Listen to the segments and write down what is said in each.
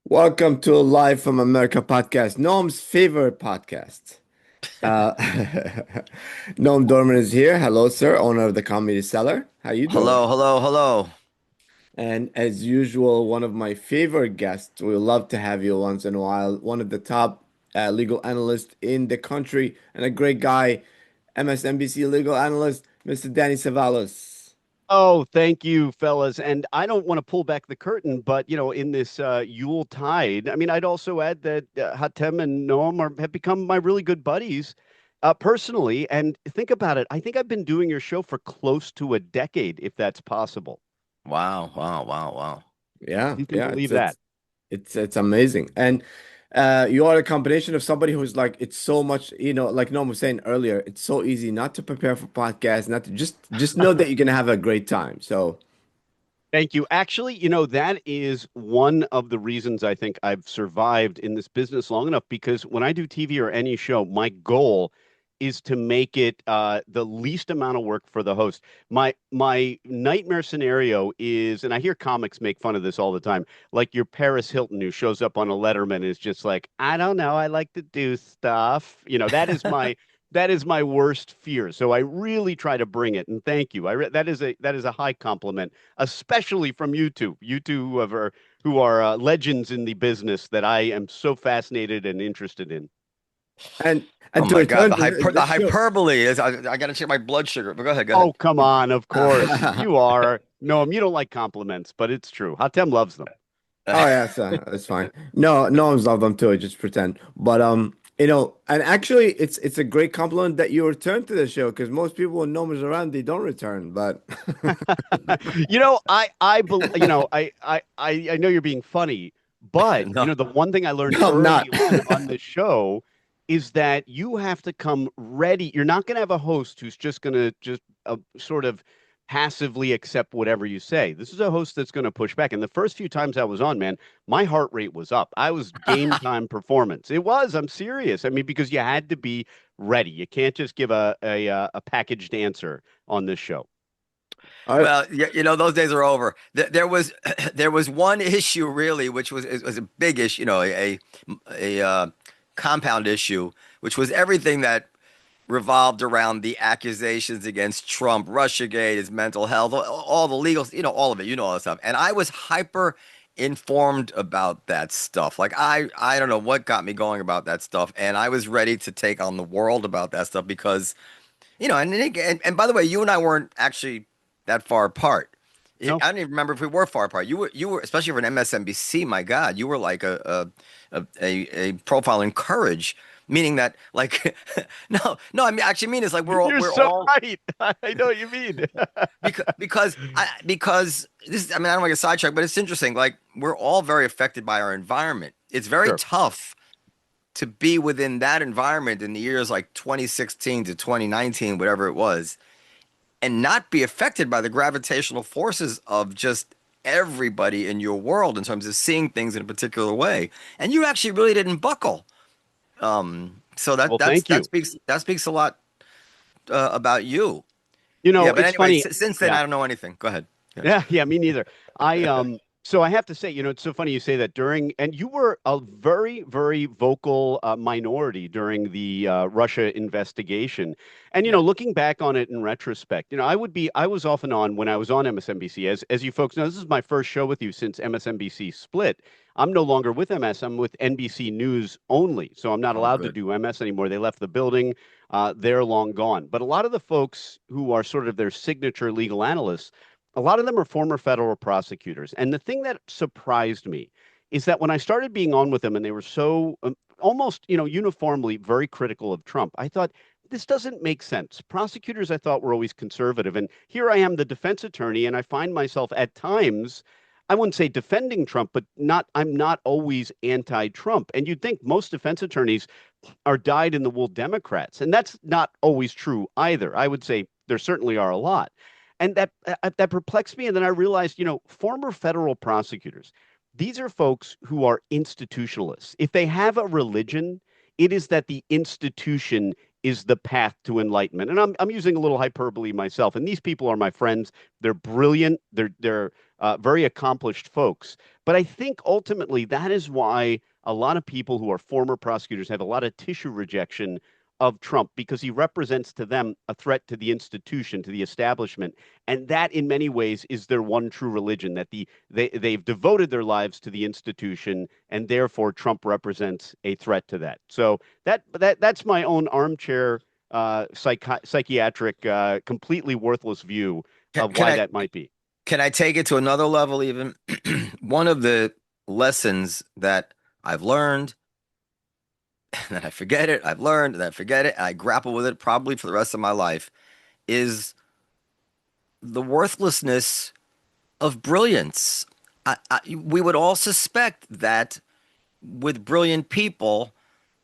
Welcome to Live from America podcast, Noam's favorite podcast. Uh, Noam Dworman is here. Hello, sir, owner of the Comedy Cellar. How you doing? Hello, hello, hello. And as usual, one of my favorite guests. We love to have you once in a while. One of the top legal analysts in the country and a great guy, MSNBC legal analyst, Mr. Danny Cevallos. Oh, thank you, fellas. And I don't want to pull back the curtain, but in this Yule tide, I mean, I'd also add that Hatem and Noam have become my really good buddies personally. And think about it. I think I've been doing your show for close to a decade, if that's possible. Wow, wow, wow, wow. Yeah, You can yeah, believe that. it's amazing. And you are a combination of somebody who's like it's so much, like Norm was saying earlier, it's so easy not to prepare for podcasts, not to just know that you're gonna have a great time. So Thank you. Actually, that is one of the reasons I think I've survived in this business long enough because when I do TV or any show, my goal is to make it the least amount of work for the host. My nightmare scenario is, and I hear comics make fun of this all the time, like your Paris Hilton who shows up on a Letterman is just like, I don't know, I like to do stuff. That is my worst fear. So I really try to bring it, and thank you. That is a high compliment, especially from you two. You two who are legends in the business that I am so fascinated and interested in. and Oh and to my God, return the to the this show. hyperbole is I gotta check my blood sugar. But go ahead, go ahead. Oh, come on, of course. You are. No, you don't like compliments, but it's true. Hatem loves them. Oh yeah, so it's fine. No one's loved them too. I just pretend. But and actually, it's a great compliment that you return to the show because most people when Norman's around, they don't return. But I know you're being funny, but No, the one thing I learned no, I'm early not. on this show is that you have to come ready. You're not going to have a host who's just going to just sort of passively accept whatever you say. This is a host that's going to push back. And the first few times I was on, man, my heart rate was up. I was game time performance. It was. I'm serious. I mean, because you had to be ready. You can't just give a packaged answer on this show. I, well, those days are over. There was there was one issue really, which was a big issue, a compound issue, which was everything that revolved around the accusations against Trump, Russiagate, his mental health, all the legal, all of it, all that stuff. And I was hyper informed about that stuff. Like I don't know what got me going about that stuff, and I was ready to take on the world about that stuff because, and by the way, you and I weren't actually that far apart. I No. don't even remember if we were far apart. You were, especially for an MSNBC. My God, you were like a profile in courage, meaning that like no, I mean actually mean it's like You're we're so all right. I know what you mean. because this is, I mean, I don't want to get sidetracked, but it's interesting. Like we're all very affected by our environment. It's very Sure. tough to be within that environment in the years like 2016 to 2019, whatever it was, and not be affected by the gravitational forces of just everybody in your world in terms of seeing things in a particular way. And you actually really didn't buckle. So Well, thank you. that speaks a lot about you. Yeah, but It's anyway, funny. since then Yeah. I don't know anything. Go ahead. Go ahead. Yeah, me neither. So I have to say, it's so funny you say that and you were a very, very vocal minority during the Russia investigation. And Yeah. looking back on it in retrospect, I was off and on when I was on MSNBC. As you folks know, this is my first show with you since MSNBC split. I'm no longer with MS. I'm with NBC News only. So I'm not Oh, allowed to good. do MS anymore. They left the building. They're long gone. But a lot of the folks who are sort of their signature legal analysts, a lot of them are former federal prosecutors. And the thing that surprised me is that when I started being on with them and they were so almost, uniformly very critical of Trump, I thought, this doesn't make sense. Prosecutors, I thought, were always conservative. And here I am, the defense attorney, and I find myself at times, I wouldn't say defending Trump, but I'm not always anti-Trump. And you'd think most defense attorneys are dyed-in-the-wool Democrats. And that's not always true either. I would say there certainly are a lot. And that perplexed me. And then I realized, former federal prosecutors, these are folks who are institutionalists. If they have a religion, it is that the institution is the path to enlightenment. And I'm using a little hyperbole myself. And these people are my friends. They're brilliant. They're very accomplished folks. But I think ultimately that is why a lot of people who are former prosecutors have a lot of tissue rejection of Trump, because he represents to them a threat to the institution, to the establishment. And that in many ways is their one true religion, that they've devoted their lives to the institution, and therefore Trump represents a threat to that. So that's my own armchair psychiatric, completely worthless view of Can why I that might be. can I take it to another level even? One of the lessons that I've learned, and then I forget it, I've learned, and I forget it, and I grapple with it probably for the rest of my life, is the worthlessness of brilliance. We would all suspect that with brilliant people,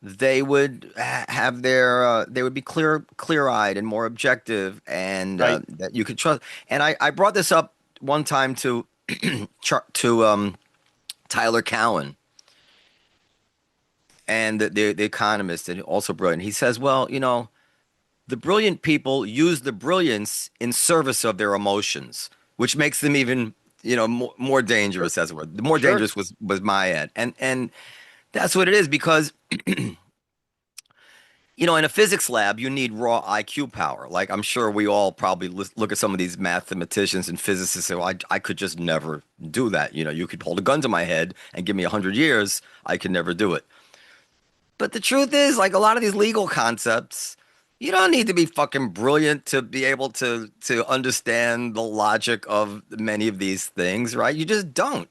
they would have they would be clear-eyed and more objective, and Right. that you could trust. And I brought this up one time to Tyler Cowen, and the economist, and also brilliant. He says, well, the brilliant people use the brilliance in service of their emotions, which makes them even, more Sure. dangerous, as it were. The more Sure. dangerous was my ad. And that's what it is, because in a physics lab, you need raw IQ power. Like, I'm sure we all probably look at some of these mathematicians and physicists and say, well, I could just never do that. You could hold a gun to my head and give me 100 years. I could never do it. But the truth is, like, a lot of these legal concepts, you don't need to be fucking brilliant to be able to understand the logic of many of these things, right? You just don't.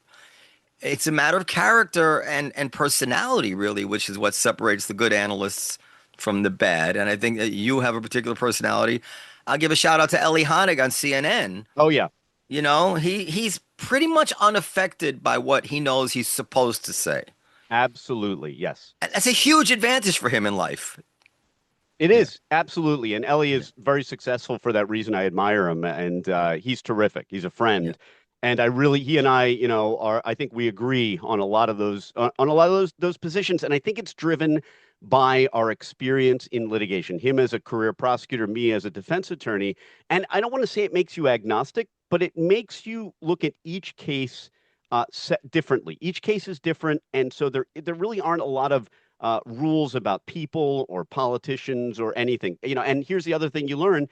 It's a matter of character and personality, really, which is what separates the good analysts from the bad. And I think that you have a particular personality. I'll give a shout out to Ellie Honig on CNN. Oh, yeah. He's pretty much unaffected by what he knows he's supposed to say. Absolutely. Yes. And that's a huge advantage for him in life. It Yeah. is, absolutely. And Ellie is very successful for that reason. I admire him, and he's terrific. He's a Yeah. friend. And he and I, I think we agree on a lot of on a lot of those positions. And I think it's driven by our experience in litigation, him as a career prosecutor, me as a defense attorney. And I don't want to say it makes you agnostic, but it makes you look at each case differently. Each case is different. And so there really aren't a lot of rules about people or politicians or anything. And here's the other thing you learn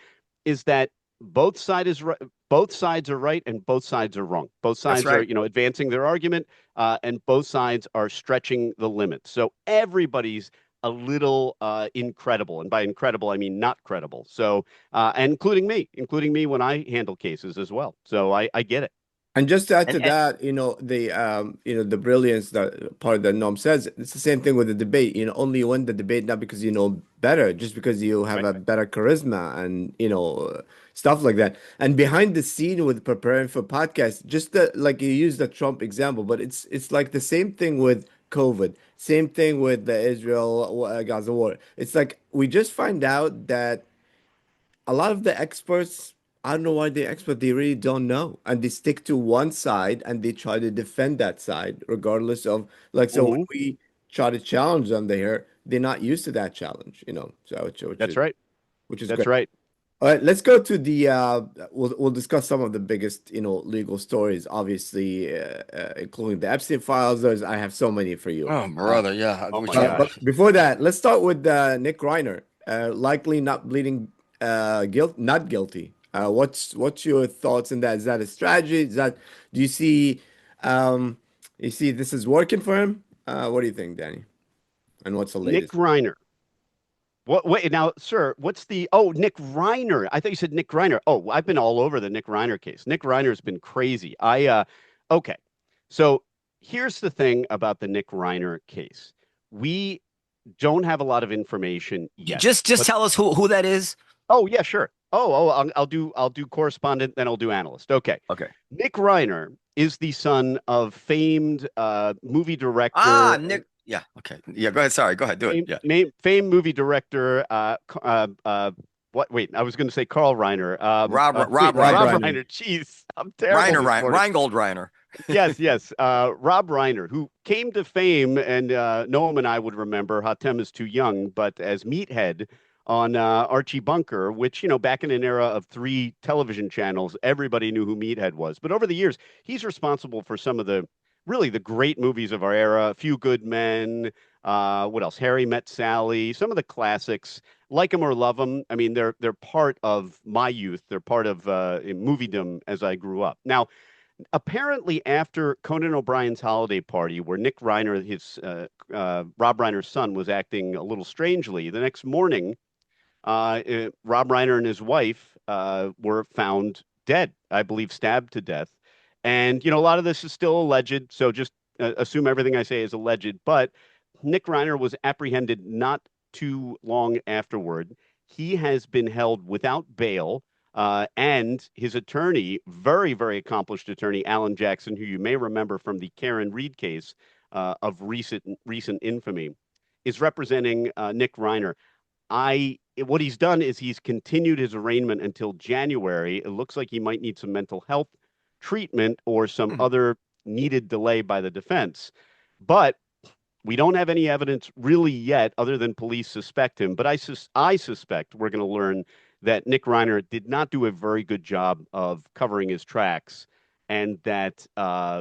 is that both side is right, both sides are right and both sides are wrong. Both That's sides are, right. advancing their argument, and both sides are stretching the limits. So everybody's a little incredible, and by incredible I mean not credible. So, including me when I handle cases as well. So I get it. And just to add to And that, the brilliance that part that Noam says, it's the same thing with the debate. Only you win the debate not because you know better, just because you have Right. a better charisma and stuff like that. And behind the scene with preparing for podcasts, just like you use the Trump example, but it's like the same thing with COVID, same thing with the Israel Gaza war. It's like we just find out that a lot of the experts, I don't know why they're expert, they really don't know. And they stick to one side and they try to defend that side, regardless of like, so when Mhm. we try to challenge them there, they're not used to that challenge, so That's right. which is That's great. right. All right, let's go to the we'll discuss some of the biggest, legal stories, obviously, including the Epstein files. I have so many for you. oh, brother, yeah. Oh my But gosh. before that, let's start with Nick Reiner, likely not bleeding not guilty. What's your thoughts on that? Is that a strategy? Do um, you see this is working for him? What do you think, Danny? And what's the Nick latest? Reiner. What? Wait, now, sir. What's the? Oh, Nick Reiner. I thought you said Nick Reiner. Oh, I've been all over the Nick Reiner case. Nick Reiner's been crazy. Okay. So here's the thing about the Nick Reiner case. We don't have a lot of information yet. Just But tell us who that is. oh yeah, sure. I'll do correspondent, then I'll do analyst. Okay. Okay. Nick Reiner is the son of famed movie Ah, director. Nick. Yeah. Okay. Yeah. Go ahead. Sorry. Go ahead. Do it. Yeah. Famed movie director. What? Wait, I was going to say Carl Reiner. Rob Wait, Rob Reiner. Rob Reiner. Reiner. Jeez, I'm terrible this morning. Reingold Reiner. Yes, yes. Rob Reiner, who came to fame, and Noam and I would remember. Hatem is too young, but as Meathead on Archie Bunker, which, back in an era of three television channels, everybody knew who Meathead was. But over the years, he's responsible for some of the really the great movies of our era, A Few Good Men, what else? Harry Met Sally, some of the classics, Like 'Em or Love 'Em. I mean, they're part of my youth. They're part of moviedom as I grew up. Now, apparently, after Conan O'Brien's holiday party, where Nick Reiner, his Rob Reiner's son, was acting a little strangely, the next morning, Rob Reiner and his wife were found dead, I believe, stabbed to death. And, a lot of this is still alleged, so just assume everything I say is alleged. But Nick Reiner was apprehended not too long afterward. He has been held without bail. And his attorney, very, very accomplished attorney, Alan Jackson, who you may remember from the Karen Reed case of recent infamy, is representing Nick Reiner. What he's done is he's continued his arraignment until January. It looks like he might need some mental health treatment or some other needed delay by the defense. But we don't have any evidence really yet, other than police suspect him. But I suspect we're going to learn that Nick Reiner did not do a very good job of covering his tracks, and that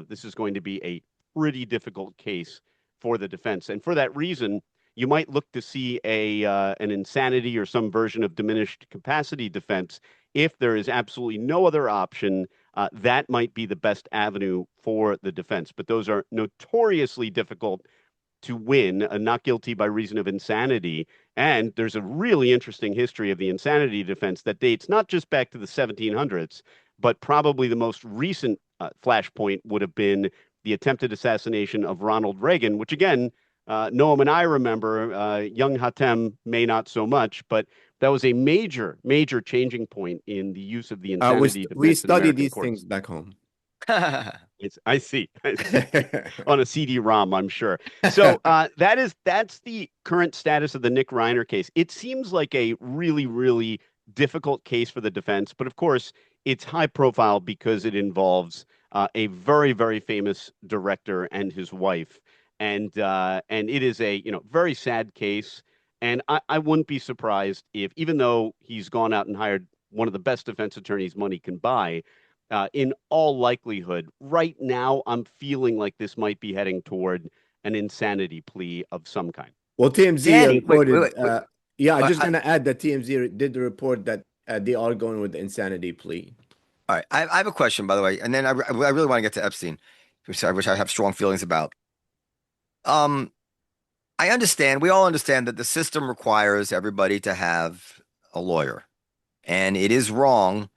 this is going to be a pretty difficult case for the defense. And for that reason, you might look to see an insanity or some version of diminished capacity defense if there is absolutely no other option. That might be the best avenue for the defense, but those are notoriously difficult to win, a not guilty by reason of insanity. And there's a really interesting history of the insanity defense that dates not just back to the 1700s, but probably the most recent flashpoint would have been the attempted assassination of Ronald Reagan, which again, Noam and I remember, young Hatem may not so much, but that was a major, major changing point in the use of the insanity We defense in study American these things courts. back home. I see. I see. On a CD-ROM, I'm sure. So that's the current status of the Nick Reiner case. It seems like a really, really difficult case for the defense, but of course, it's high profile because it involves a very, very famous director and his wife, and it is a very sad case. And I wouldn't be surprised if, even though he's gone out and hired one of the best defense attorneys money can buy, in all likelihood, right now, I'm feeling like this might be heading toward an insanity plea of some kind. Well, TMZ Danny, wait, wait, reported, wait, wait. yeah, I'm I, just I, going to add that TMZ did report that they are going with the insanity plea. all right, I have a question, by the way, and then I really want to get to Epstein, which I have strong feelings about. Um, I understand, we all understand that the system requires everybody to have a lawyer, and it is wrong.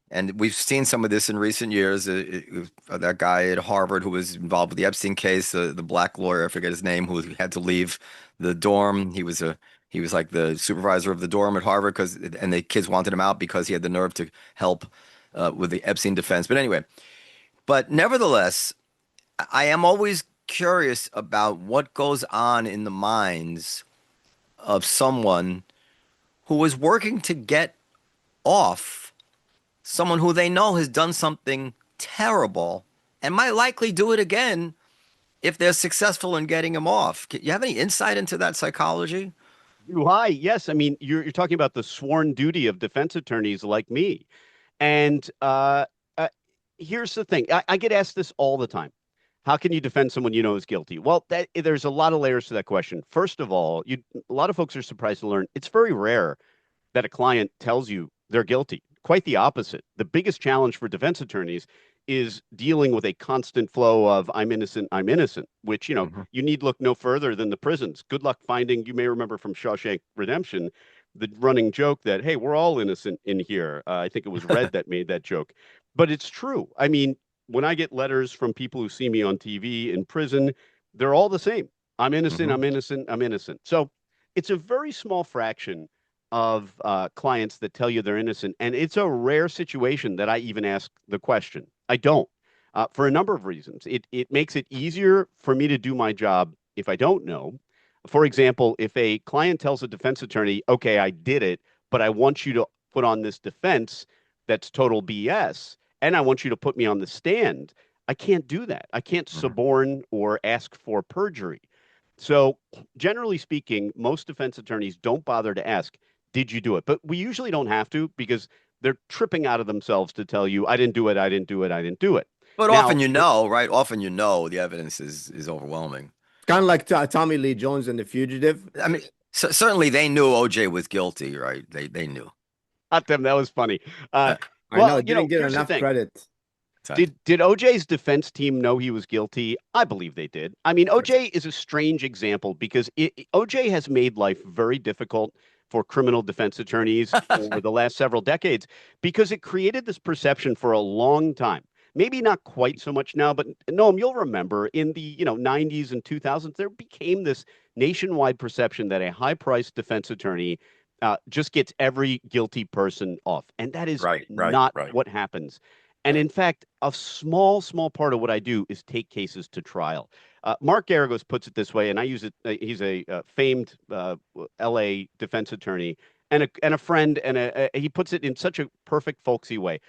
And we've seen some of this in recent years. That guy at Harvard who was involved with the Epstein case, the black lawyer, I forget his name, who had to leave the dorm. He was like the supervisor of the dorm at Harvard and the kids wanted him out because he had the nerve to help with the Epstein defense. But anyway, but nevertheless, I am always curious about what goes on in the minds of someone who is working to get off someone who they know has done something terrible and might likely do it again if they're successful in getting him off. You have any insight into that psychology? Why? Yes. I mean, you're talking about the sworn duty of defense attorneys like me. And here's the thing. I get asked this all the time. How can you defend someone you know is guilty? Well, there's a lot of layers to that question. First of all, a lot of folks are surprised to learn it's very rare that a client tells you they're guilty. Quite the opposite. The biggest challenge for defense attorneys is dealing with a constant flow of I'm innocent, which, Hmm. you need look no further than the prisons. Good luck finding, you may remember from Shawshank Redemption, the running joke that, hey, we're all innocent in here. I think it was Red that made that joke. But it's true. I mean, when I get letters from people who see me on TV in prison, they're all the same. I'm innocent, Hmm. I'm innocent, I'm innocent. So it's a very small fraction of clients that tell you they're innocent. And it's a rare situation that I even ask the question. I don't, for a number of reasons. It makes it easier for me to do my job if I don't know. For example, if a client tells a defense attorney, okay, I did it, but I want you to put on this defense that's total BS, and I want you to put me on the stand, I can't do that. I can't Hmm. suborn or ask for perjury. So, generally speaking, most defense attorneys don't bother to ask, did you do it? But we usually don't have to because they're tripping out of themselves to tell you, I didn't do it, I didn't do it, I didn't do it. But Now, often you know, right? Often you know the evidence is overwhelming. It's kind of like Tommy Lee Jones and The Fugitive. I mean, certainly they knew OJ was guilty, right? They knew. not them, that was funny. Uh, I know Well, it didn't get here's the enough thing. credit. Did OJ's defense team know he was guilty? I believe they did. I mean, OJ is a strange example because OJ has made life very difficult for criminal defense attorneys over the last several decades because it created this perception for a long time. Maybe not quite so much now, but Noam, you'll remember in the 90s and 2000s, there became this nationwide perception that a high-priced defense attorney just gets every guilty person off, and that is not right. what happens. And in fact, a small, small part of what I do is take cases to trial. Mark Garagos puts it this way, and I use it. He's a famed LA defense attorney and a friend, and he puts it in such a perfect, folksy way.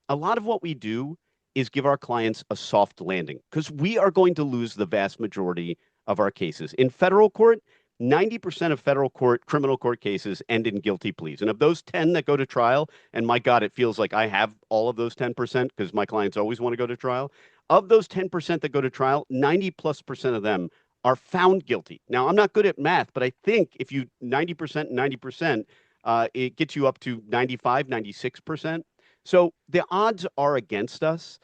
A lot of what we do is give our clients a soft landing because we are going to lose the vast majority of our cases. In federal court, 90% of federal court, criminal court cases end in guilty pleas. And of those 10 that go to trial, and my God, it feels like I have all of those 10% because my clients always want to go to trial. Of those 10% that go to trial, 90+% of them are found guilty. Now, I'm not good at math, but I think if you 90% and 90%, it gets you up to 95, 96%. So the odds are against us.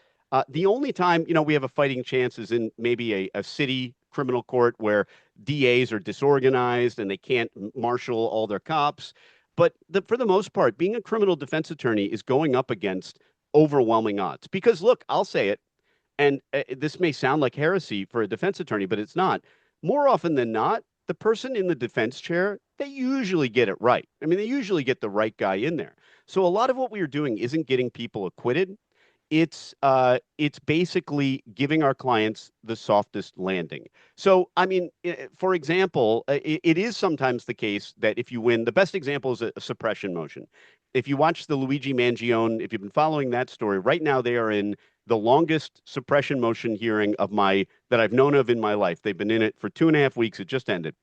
The only time, we have a fighting chance is in maybe a city criminal court where DAs are disorganized and they can't marshal all their cops. But for the most part, being a criminal defense attorney is going up against overwhelming odds. Because look, I'll say it, and this may sound like heresy for a defense attorney, but it's not. More often than not, the person in the defense chair, they usually get it right. I mean, they usually get the right guy in there. So a lot of what we are doing isn't getting people acquitted. It's basically giving our clients the softest landing. So, I mean, for example, it is sometimes the case that if you win, the best example is a suppression motion. If you watch the Luigi Mangione, if you've been following that story, right now they are in the longest suppression motion hearing that I've known of in my life. They've been in it for 2.5 weeks. It just ended.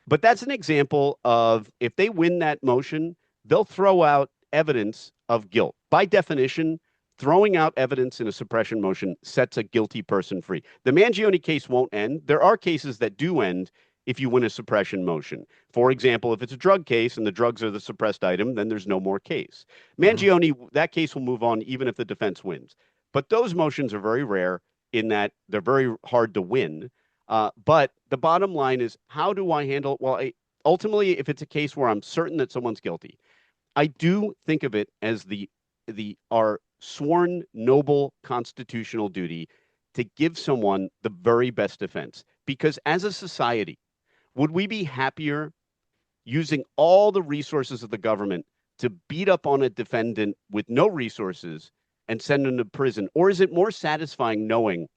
But that's an example of if they win that motion, they'll throw out evidence of guilt. By definition, throwing out evidence in a suppression motion sets a guilty person free. The Mangione case won't end. There are cases that do end if you win a suppression motion. For example, if it's a drug case and the drugs are the suppressed item, then there's no more case. Mangione, that case will move on even if the defense wins. But those motions are very rare in that they're very hard to win. But the bottom line is, how do I handle it? Well, ultimately, if it's a case where I'm certain that someone's guilty, I do think of it as our sworn noble constitutional duty to give someone the very best defense. Because as a society, would we be happier using all the resources of the government to beat up on a defendant with no resources and send them to prison? Or is it more satisfying knowing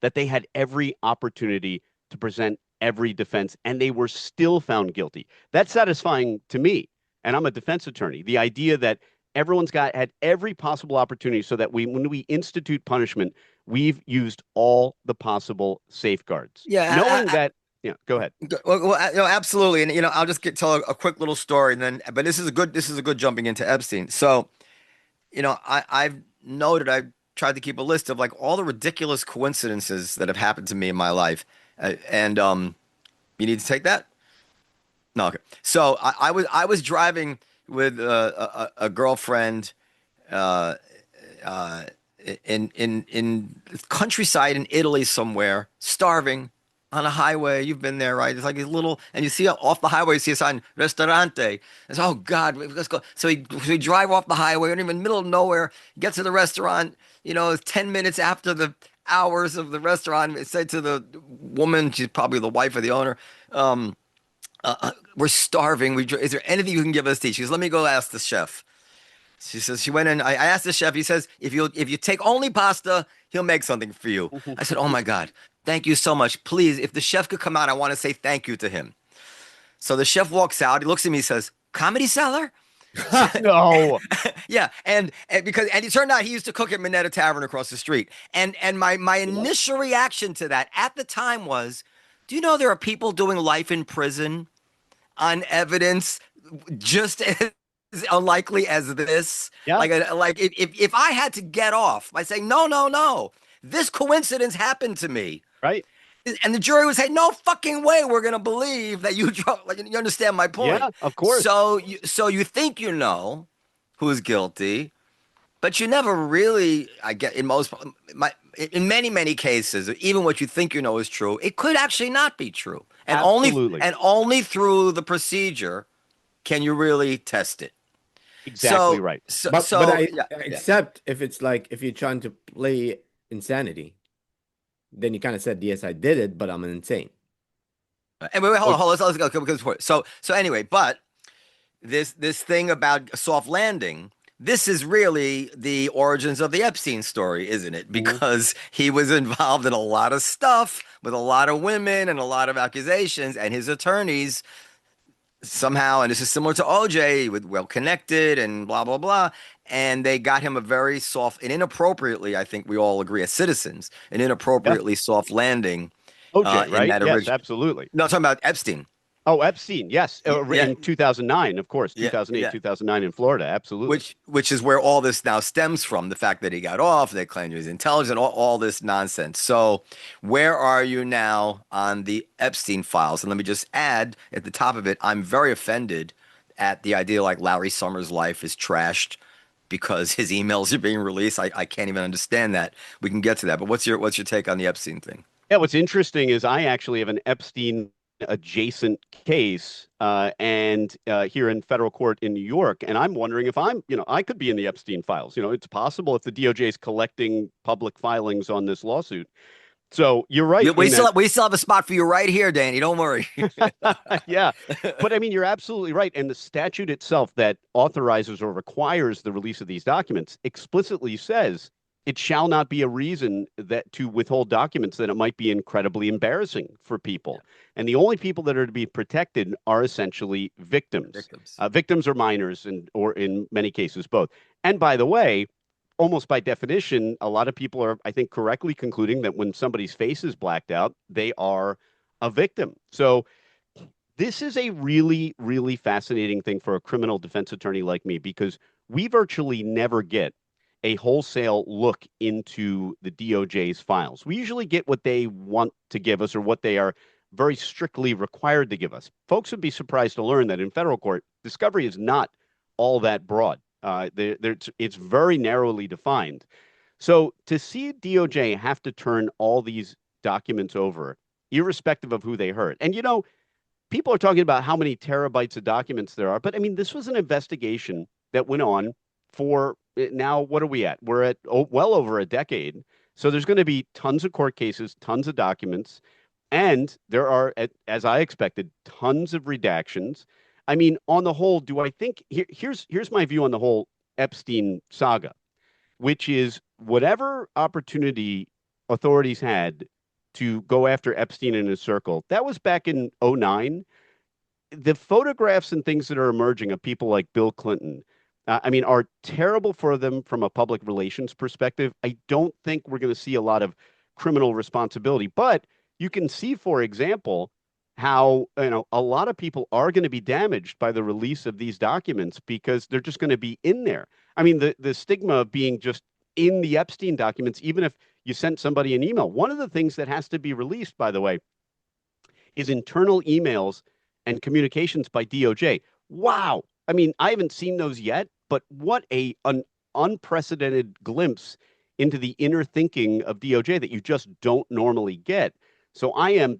that they had every opportunity to present every defense and they were still found guilty? That's satisfying to me. And I'm a defense attorney. The idea that everyone's had every possible opportunity so that when we institute punishment, we've used all the possible safeguards. Yeah, Knowing that, yeah, go ahead. well, absolutely, and I'll just tell a quick little story, and then, but this is a good jumping into Epstein. So, I've noted, I've tried to keep a list of like all the ridiculous coincidences that have happened to me in my life, and you need to take that. No, okay. So I was driving with a girlfriend uh, uh, in countryside in Italy somewhere, starving on a highway. You've been there, right? It's like a little, and you see off the highway, you see a sign, Ristorante. It's, oh God, let's go. So we drive off the highway, we're in the middle of nowhere, get to the restaurant, 10 minutes after the hours of the restaurant. It said to the woman, she's probably the wife of the owner, we're starving. Is there anything you can give us to eat? She goes, let me go ask the chef. She says she went in. I asked the chef. He says if you take only pasta, he'll make something for you. I said, oh my God, thank you so much. Please, if the chef could come out, I want to say thank you to him. So the chef walks out. He looks at me. He says, Comedy Cellar. No. Yeah, and it turned out he used to cook at Minetta Tavern across the street. And my initial reaction to that at the time was, do you know there are people doing life in prison on evidence just as unlikely as this. Yeah, Like if I had to get off by saying no, no, no, this coincidence happened to me, right. and the jury would say, no fucking way, we're gonna believe that you drove. Like, you understand my point? Yeah, of course. So you think you know who's guilty, but you never really. I get in most my in many cases, even what you think you know is true, it could actually not be true, Absolutely. and only through the procedure can you really test it. Exactly So right. But I yeah, yeah. accept if it's like if you're trying to play insanity, then you kind of said, yes, I did it, but I'm insane. And wait, hold Oh, on, hold on. Let's go because so anyway, but this thing about a soft landing. This is really the origins of the Epstein story, isn't it? mhm. Because he was involved in a lot of stuff with a lot of women and a lot of accusations, and his attorneys somehow, and this is similar to OJ, with well connected and blah blah blah, and they got him a very soft and inappropriately, I think we all agree as citizens, an Yeah. inappropriately soft landing OJ, in right? that Yes, original. absolutely. No, I'm talking about Epstein. Oh, Epstein. Yes. Yeah, In 2009, of course, yeah, 2008, yeah. 2009 in Florida. Absolutely. Which is where all this now stems from, the fact that he got off, they claimed he was intelligent, all this nonsense. So where are you now on the Epstein files? And let me just add at the top of it, I'm very offended at the idea like Larry Summers' life is trashed because his emails are being released. I can't even understand that. We can get to that. But what's your take on the Epstein thing? Yeah, what's interesting is I actually have an Epstein adjacent case and here in federal court in New York, and I'm wondering if I could be in the Epstein files. It's possible if the DOJ is collecting public filings on this lawsuit. So you're right in that. We still have a spot for you right here, Danny. Don't worry. Yeah. But I mean, you're absolutely right. And the statute itself that authorizes or requires the release of these documents explicitly says it shall not be a reason that to withhold documents that it might be incredibly embarrassing for Yeah, people. And the only people that are to be protected are essentially the victims. victims. Victims are minors and or in many cases both. And by the way, almost by definition, a lot of people are, I think, correctly concluding that when somebody's face is blacked out, they are a victim. So this is a really, really fascinating thing for a criminal defense attorney like me because we virtually never get a wholesale look into the DOJ's files. We usually get what they want to give us or what they are very strictly required to give us. Folks would be surprised to learn that in federal court, discovery is not all that broad. It's very narrowly defined. So to see DOJ have to turn all these documents over, irrespective of who they hurt, and people are talking about how many terabytes of documents there are, but I mean, this was an investigation that went on for now. What are we at? We're at well over a decade. So there's going to be tons of court cases, tons of documents, and there are, as I expected, tons of redactions. I mean, on the whole, do I think here's my view on the whole Epstein saga, which is whatever opportunity authorities had to go after Epstein and his circle, that was back in '09. The photographs and things that are emerging of people like Bill Clinton, I mean, are terrible for them from a public relations perspective. I don't think we're going to see a lot of criminal responsibility, but you can see, for example, how a lot of people are going to be damaged by the release of these documents because they're just going to be in there. I mean, the stigma of being just in the Epstein documents, even if you sent somebody an email. One of the things that has to be released, by the way, is internal emails and communications by DOJ. Wow. I mean, I haven't seen those yet, but what an unprecedented glimpse into the inner thinking of DOJ that you just don't normally get. So I am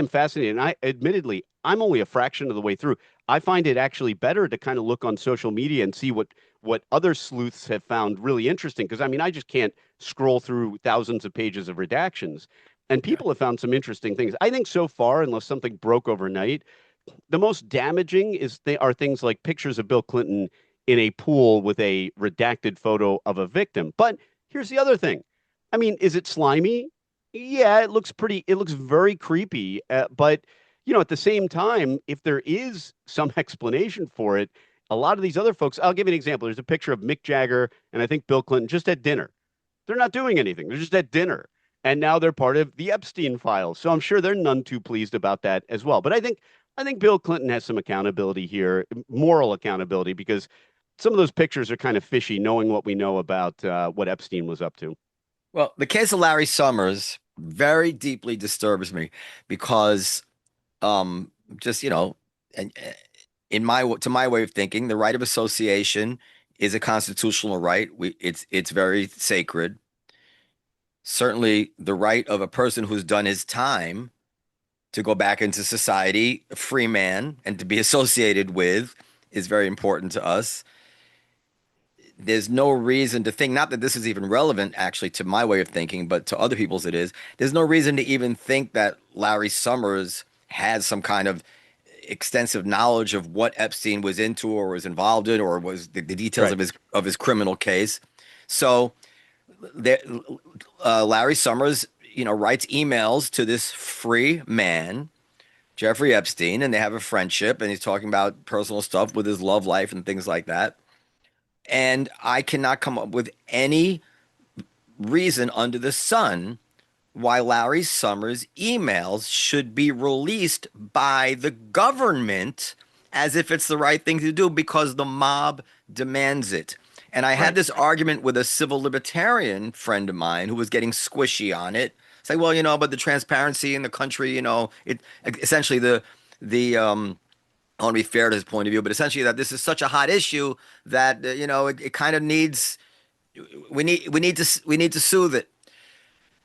fascinated. And I admittedly, I'm only a fraction of the way through. I find it actually better to kind of look on social media and see what other sleuths have found really interesting. Because I mean, I just can't scroll through thousands of pages of redactions. And Yeah. people have found some interesting things. I think so far, unless something broke overnight, the most damaging is they are things like pictures of Bill Clinton in a pool with a redacted photo of a victim. But here's the other thing. I mean, is it slimy? Yeah, it looks very creepy. But at the same time, if there is some explanation for it, a lot of these other folks, I'll give you an example. There's a picture of Mick Jagger and I think Bill Clinton just at dinner. They're not doing anything. They're just at dinner. And now they're part of the Epstein files. So I'm sure they're none too pleased about that as well. But I think I think Bill Clinton has some accountability here, moral accountability, because some of those pictures are kind of fishy, knowing what we know about what Epstein was up to. Well, the case of Larry Summers very deeply disturbs me because um just and in my way of thinking, the right of association is a constitutional right. It's very sacred. Certainly the right of a person who's done his time to go back into society, a free man, and to be associated with is very important to us. There's no reason to think, not that this is even relevant actually to my way of thinking, but to other people's it is. There's no reason to even think that Larry Summers has some kind of extensive knowledge of what Epstein was into or was involved in or was the details Right. of his criminal case. So there, Larry Summers, writes emails to this free man, Jeffrey Epstein, and they have a friendship, and he's talking about personal stuff with his love life and things like that. And I cannot come up with any reason under the sun why Larry Summers' emails should be released by the government as if it's the right thing to do because the mob demands it. And I had Right. this argument with a civil libertarian friend of mine who was getting squishy on it. It's like, well, but the transparency in the country, it essentially the I want to be fair to his point of view, but essentially that this is such a hot issue that it kind of needs we need to soothe it.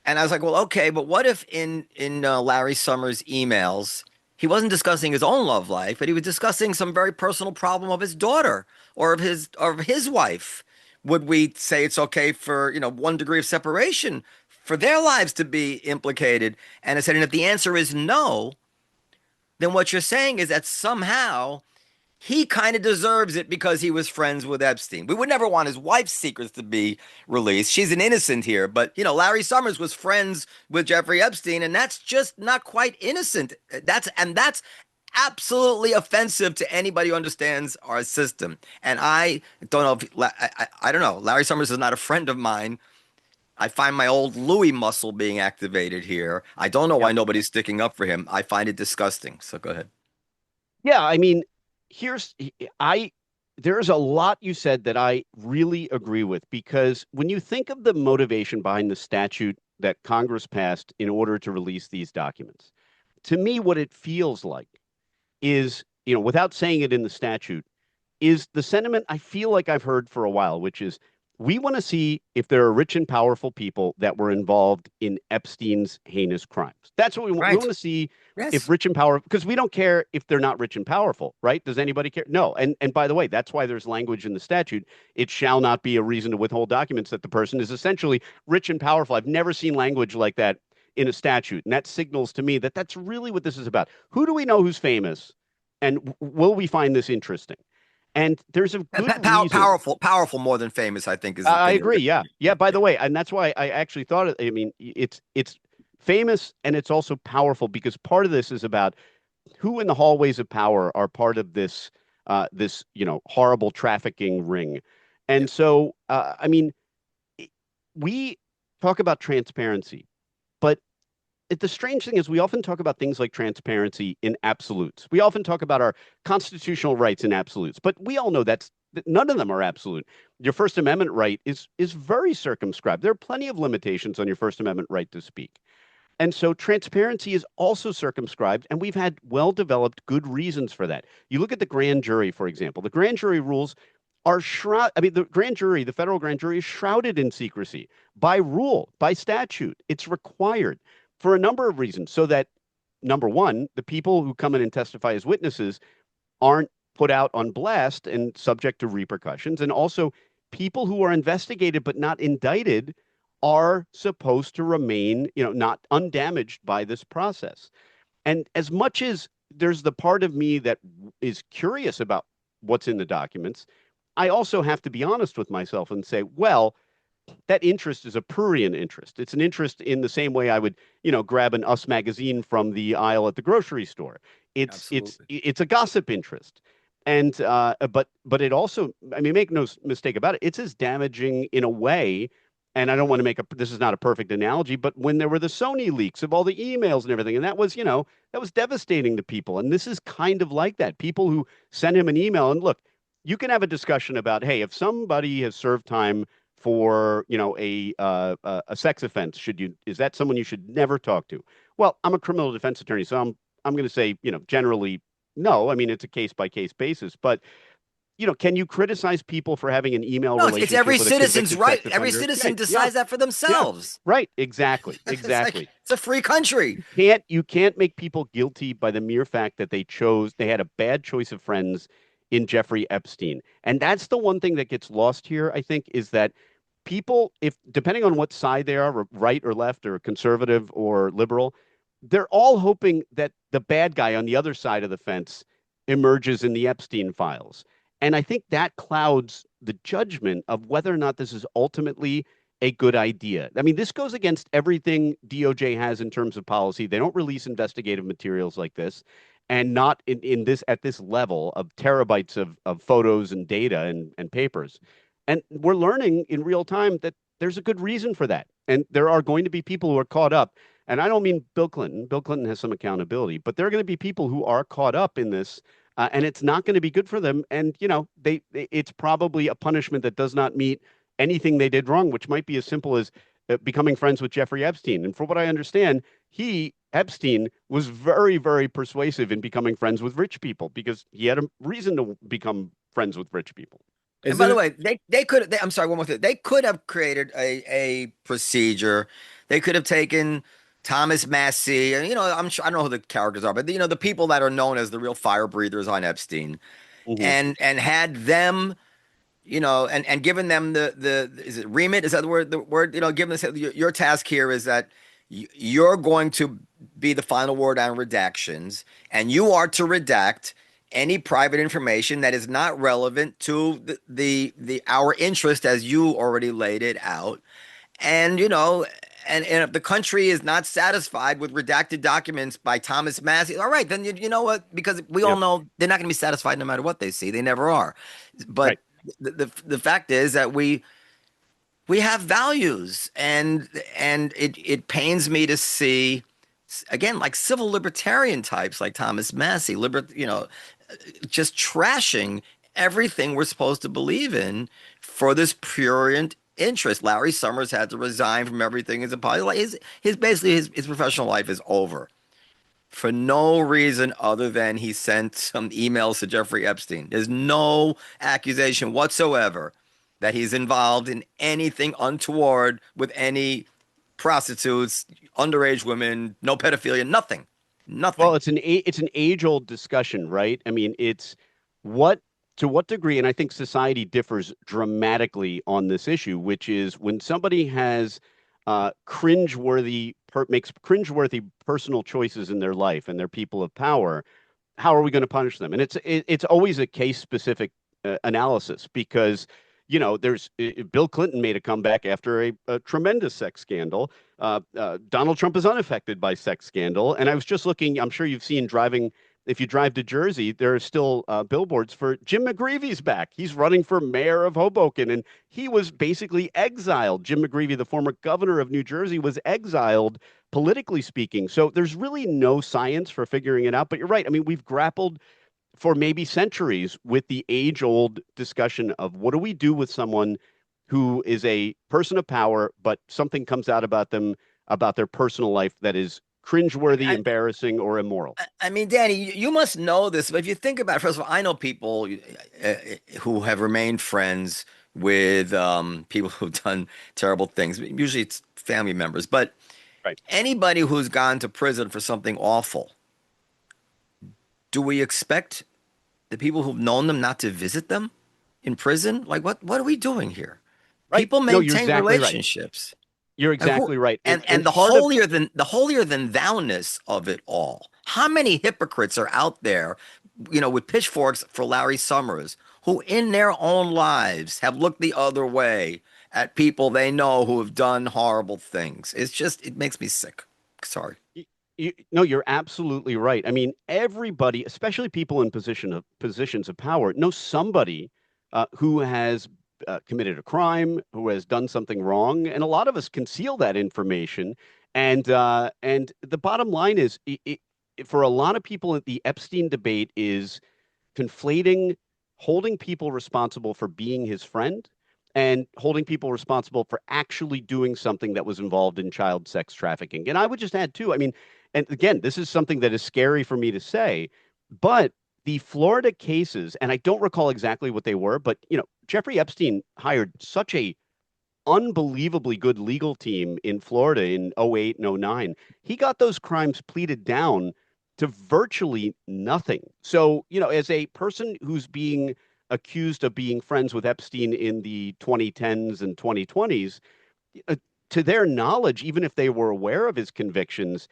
And I was like, well, okay, but what if in Larry Summers' emails he wasn't discussing his own love life, but he was discussing some very personal problem of his daughter or of his wife? Would we say it's okay for 1 degree of separation for their lives to be implicated? And I said, and if the answer is no, then what you're saying is that somehow he kind of deserves it because he was friends with Epstein. We would never want his wife's secrets to be released. She's an innocent here, but Larry Summers was friends with Jeffrey Epstein, and that's just not quite innocent. That's absolutely offensive to anybody who understands our system. And I don't know if I don't know. Larry Summers is not a friend of mine. I find my old Louis muscle being activated here. I don't know Yeah. why nobody's sticking up for him. I find it disgusting. So go ahead. Yeah, I mean, here's I there's a lot you said that I really agree with because when you think of the motivation behind the statute that Congress passed in order to release these documents, to me, what it feels like is, without saying it in the statute, is the sentiment I feel like I've heard for a while, which is we want to see if there are rich and powerful people that were involved in Epstein's heinous crimes. That's what we want. We Right. want to see if Yes. rich and powerful, because we don't care if they're not rich and powerful, right? Does anybody care? No. And by the way, that's why there's language in the statute. It shall not be a reason to withhold documents that the person is essentially rich and powerful. I've never seen language like that in a statute. And that signals to me that that's really what this is about. Who do we know who's famous? And will we find this interesting? And there's a good reason. Powerful more than famous, I think, is the I thing. agree. Yeah. Yeah. By the way, and that's why I actually thought I mean, it's famous and it's also powerful because part of this is about who in the hallways of power are part of this horrible trafficking ring. Yeah, And so I mean, we talk about transparency, but the strange thing is we often talk about things like transparency in absolutes. We often talk about our constitutional rights in absolutes, but we all know that none of them are absolute. Your First Amendment right is very circumscribed. There are plenty of limitations on your First Amendment right to speak. And so transparency is also circumscribed, and we've had well-developed good reasons for that. You look at the grand jury, for example. The grand jury rules are I mean, the grand jury, the federal grand jury is shrouded in secrecy by rule, by statute. It's required for a number of reasons, so that number one, the people who come in and testify as witnesses aren't put out on blast and subject to repercussions. And also, people who are investigated but not indicted are supposed to remain, not undamaged by this process. And as much as there's the part of me that is curious about what's in the documents, I also have to be honest with myself and say, well, that interest is a prurient interest. It's an interest in the same way I would, grab an Us magazine from the aisle at the grocery store. absolutely. It's a gossip interest, and but it also, I mean, make no mistake about it, it's as damaging in a way and I don't want to make this is not a perfect analogy, but when there were the Sony leaks of all the emails and everything, and that was, that was devastating to people. And this is kind of like that. People who send him an email, and look, you can have a discussion about, hey, if somebody has served time for, a sex offense, is that someone you should never talk to? Well, I'm a criminal defense attorney, so I'm going to say, generally no. I mean, it's a case by case basis, but can you criticize people for having an email No, it's relationship every with a citizen's convicted right. sex Every offender? citizen Right. Yeah. decides that for Yeah. themselves. Right. Exactly. It's like Exactly. it's a free country. You can't make people guilty by the mere fact that they had a bad choice of friends in Jeffrey Epstein. And that's the one thing that gets lost here, I think, is that people, if depending on what side they are, right or left or conservative or liberal, they're all hoping that the bad guy on the other side of the fence emerges in the Epstein files. And I think that clouds the judgment of whether or not this is ultimately a good idea. I mean, this goes against everything DOJ has in terms of policy. They don't release investigative materials like this, and not in this at this level of terabytes of photos and data and papers. And we're learning in real time that there's a good reason for that. And there are going to be people who are caught up. And I don't mean Bill Clinton. Bill Clinton has some accountability, but there are going to be people who are caught up in this, and it's not going to be good for them. And it's probably a punishment that does not meet anything they did wrong, which might be as simple as becoming friends with Jeffrey Epstein. And for what I understand, Epstein, was very, very persuasive in becoming friends with rich people because he had a reason to become friends with rich people. And by Isn't the it? way, I'm sorry, one more thing. They could have created a procedure. They could have taken Thomas Massey, and I'm sure I don't know who the characters are, but the people that are known as the real fire breathers on Epstein, Hmm. and had them, and given them the is it remit? Is that the word? Given this, your task here is that you're going to be the final word on redactions, and you are to redact any private information that is not relevant to the our interest as you already laid it out. And and if the country is not satisfied with redacted documents by Thomas Massey, all right, then you know what? Because we all Yeah. know they're not going to be satisfied no matter what they see. They never are. But Right. the fact is that we have values, and it pains me to see again, like civil libertarian types like Thomas Massey, just trashing everything we're supposed to believe in for this prurient interest. Larry Summers had to resign from everything as a pilot. His professional life is over for no reason other than he sent some emails to Jeffrey Epstein. There's no accusation whatsoever that he's involved in anything untoward with any prostitutes, underage women, no pedophilia, nothing. Well, Nothing. it's an age-old discussion, right? I mean, it's what to what degree, and I think society differs dramatically on this issue, which is when somebody has makes cringeworthy personal choices in their life and they're people of power, how are we going to punish them? And it's always a case specific analysis because there's Bill Clinton made a comeback after a tremendous sex scandal. Donald Trump is unaffected by sex scandal, and I was just looking. I'm sure you've seen driving. If you drive to Jersey, there are still billboards for Jim McGreevy's back. He's running for mayor of Hoboken, and he was basically exiled. Jim McGreevy, the former governor of New Jersey, was exiled politically speaking. So there's really no science for figuring it out. But you're right. I mean, we've grappled for maybe centuries with the age-old discussion of what do we do with someone who is a person of power, but something comes out about them, about their personal life that is cringeworthy, I, embarrassing, or immoral. I mean, Danny, you must know this, but if you think about it, first of all, I know people who have remained friends with people who've done terrible things. Usually it's family members, but Right. anybody who's gone to prison for something awful, do we expect the people who've known them not to visit them in prison? Like, what are we doing here? Right. People No, you're maintain exactly right. relationships. You're And who exactly right. and And the part of holier than thou-ness of it all. How many hypocrites are out there, with pitchforks for Larry Summers, who in their own lives have looked the other way at people they know who have done horrible things. It makes me sick. Sorry. no, you're absolutely right. I mean, everybody, especially people in positions of power, know somebody who has committed a crime, who has done something wrong, and a lot of us conceal that information. And the bottom line is, for a lot of people, the Epstein debate is conflating holding people responsible for being his friend and holding people responsible for actually doing something that was involved in child sex trafficking. And I would just add too, I mean, and again, this is something that is scary for me to say, but the Florida cases, and I don't recall exactly what they were, but Jeffrey Epstein hired such a unbelievably good legal team in Florida in '08 and '09. He got those crimes pleaded down to virtually nothing. So, as a person who's being accused of being friends with Epstein in the 2010s and 2020s, uh, to their knowledge, even if they were aware of his convictions,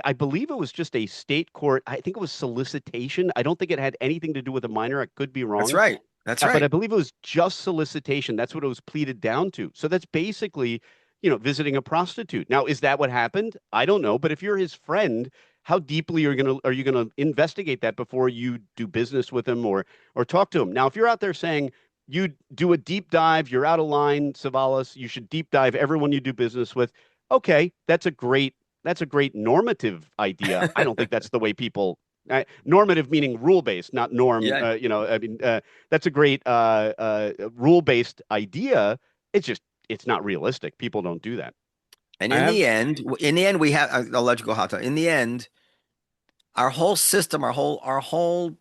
I believe it was just a state court. I think it was solicitation. I don't think it had anything to do with a minor. I could be That's wrong. right. That's But I right. believe it was just solicitation. That's what it was pleaded down to. So that's basically, visiting a prostitute. Now, is that what happened? I don't know. But if you're his friend, how deeply are you gonna investigate that before you do business with him or talk to him? Now, if you're out there saying you do a deep dive, you're out of line, Cevallos, you should deep dive everyone you do business with. Okay, that's a great normative idea. I don't think that's the way people normative meaning rule based, not norm. Yeah. I mean, that's a great rule based idea. It's not realistic. People don't do that. And I have in the end, we have. I'll let you go, Hata. In the end, our whole system, the whole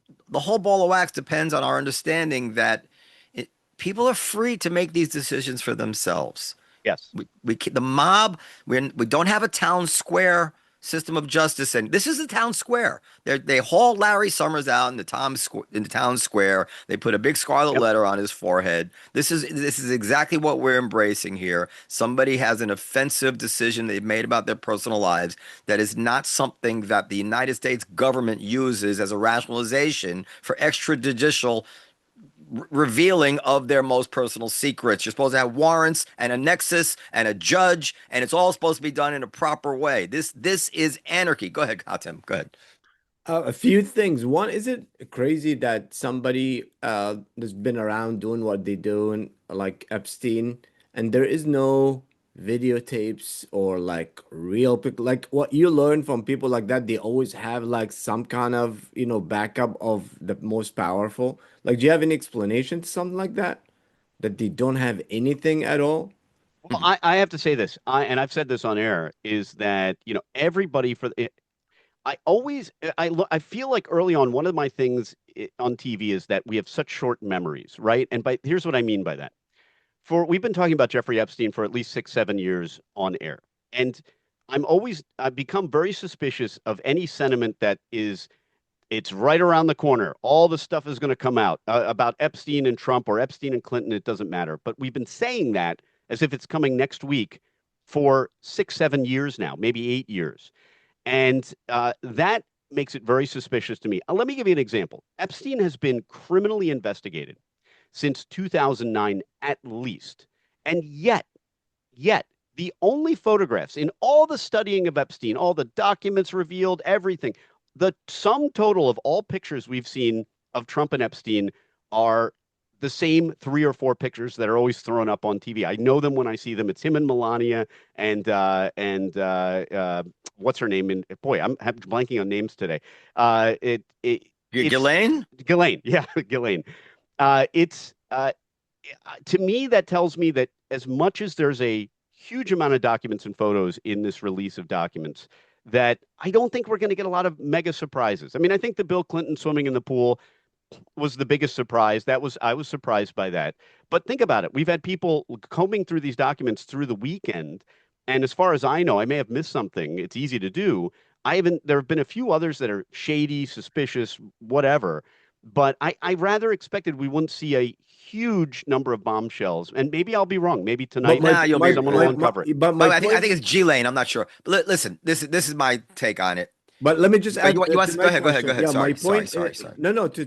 ball of wax depends on our understanding that it, people are free to make these decisions for themselves. Yes. The mob, we don't have a town square system of justice, and this is the town square. They haul Larry Summers out in the town square. They put a big scarlet Yep. letter on his forehead. This is exactly what we're embracing here. Somebody has an offensive decision they've made about their personal lives that is not something that the United States government uses as a rationalization for extrajudicial revealing of their most personal secrets. You're supposed to have warrants and a nexus and a judge, and it's all supposed to be done in a proper way. This is anarchy. Go ahead, Hatem. Go ahead. a few things. One, is it crazy that somebody that's been around doing what they do, and like Epstein, and there is no videotapes or like real like what you learn from people like that, they always have like some kind of, backup of the most powerful. Like, do you have any explanation to something like that? That they don't have anything at all? Well, I have to say this, and I've said this on air, is that everybody I feel like early on one of my things on TV is that we have such short memories, right? And here's what I mean by that. We've been talking about Jeffrey Epstein for at least 6, 7 years on air. And I've become very suspicious of any sentiment that it's right around the corner. All the stuff is going to come out about Epstein and Trump or Epstein and Clinton. It doesn't matter. But we've been saying that as if it's coming next week for 6, 7 years now, maybe 8 years. And that makes it very suspicious to me. Let me give you an example. Epstein has been criminally investigated since 2009 at least. And yet, the only photographs in all the studying of Epstein, all the documents revealed, everything, the sum total of all pictures we've seen of Trump and Epstein are the same 3 or 4 pictures that are always thrown up on TV. I know them when I see them. It's him and Melania and what's her name? And boy, I'm blanking on names today. It's Ghislaine? Ghislaine. Yeah, Ghislaine. It's To me, that tells me that as much as there's a huge amount of documents and photos in this release of documents, that I don't think we're going to get a lot of mega surprises. I mean, I think the Bill Clinton swimming in the pool was the biggest surprise. I was surprised by that. But think about it. We've had people combing through these documents through the weekend, and as far as I know, I may have missed something. It's easy to do. I haven't. There have been a few others that are shady, suspicious, whatever. But I rather expected we wouldn't see a huge number of bombshells. And maybe I'll be wrong. Maybe But tonight Nah, you'll be. someone will uncover it. but my But I point. think it's Ghislaine. I'm not sure. But listen, this is my take on it. But let me just But add you want to go my ahead, go ahead, go question. ahead. Yeah, my Sorry, point. sorry, sorry. No, no, to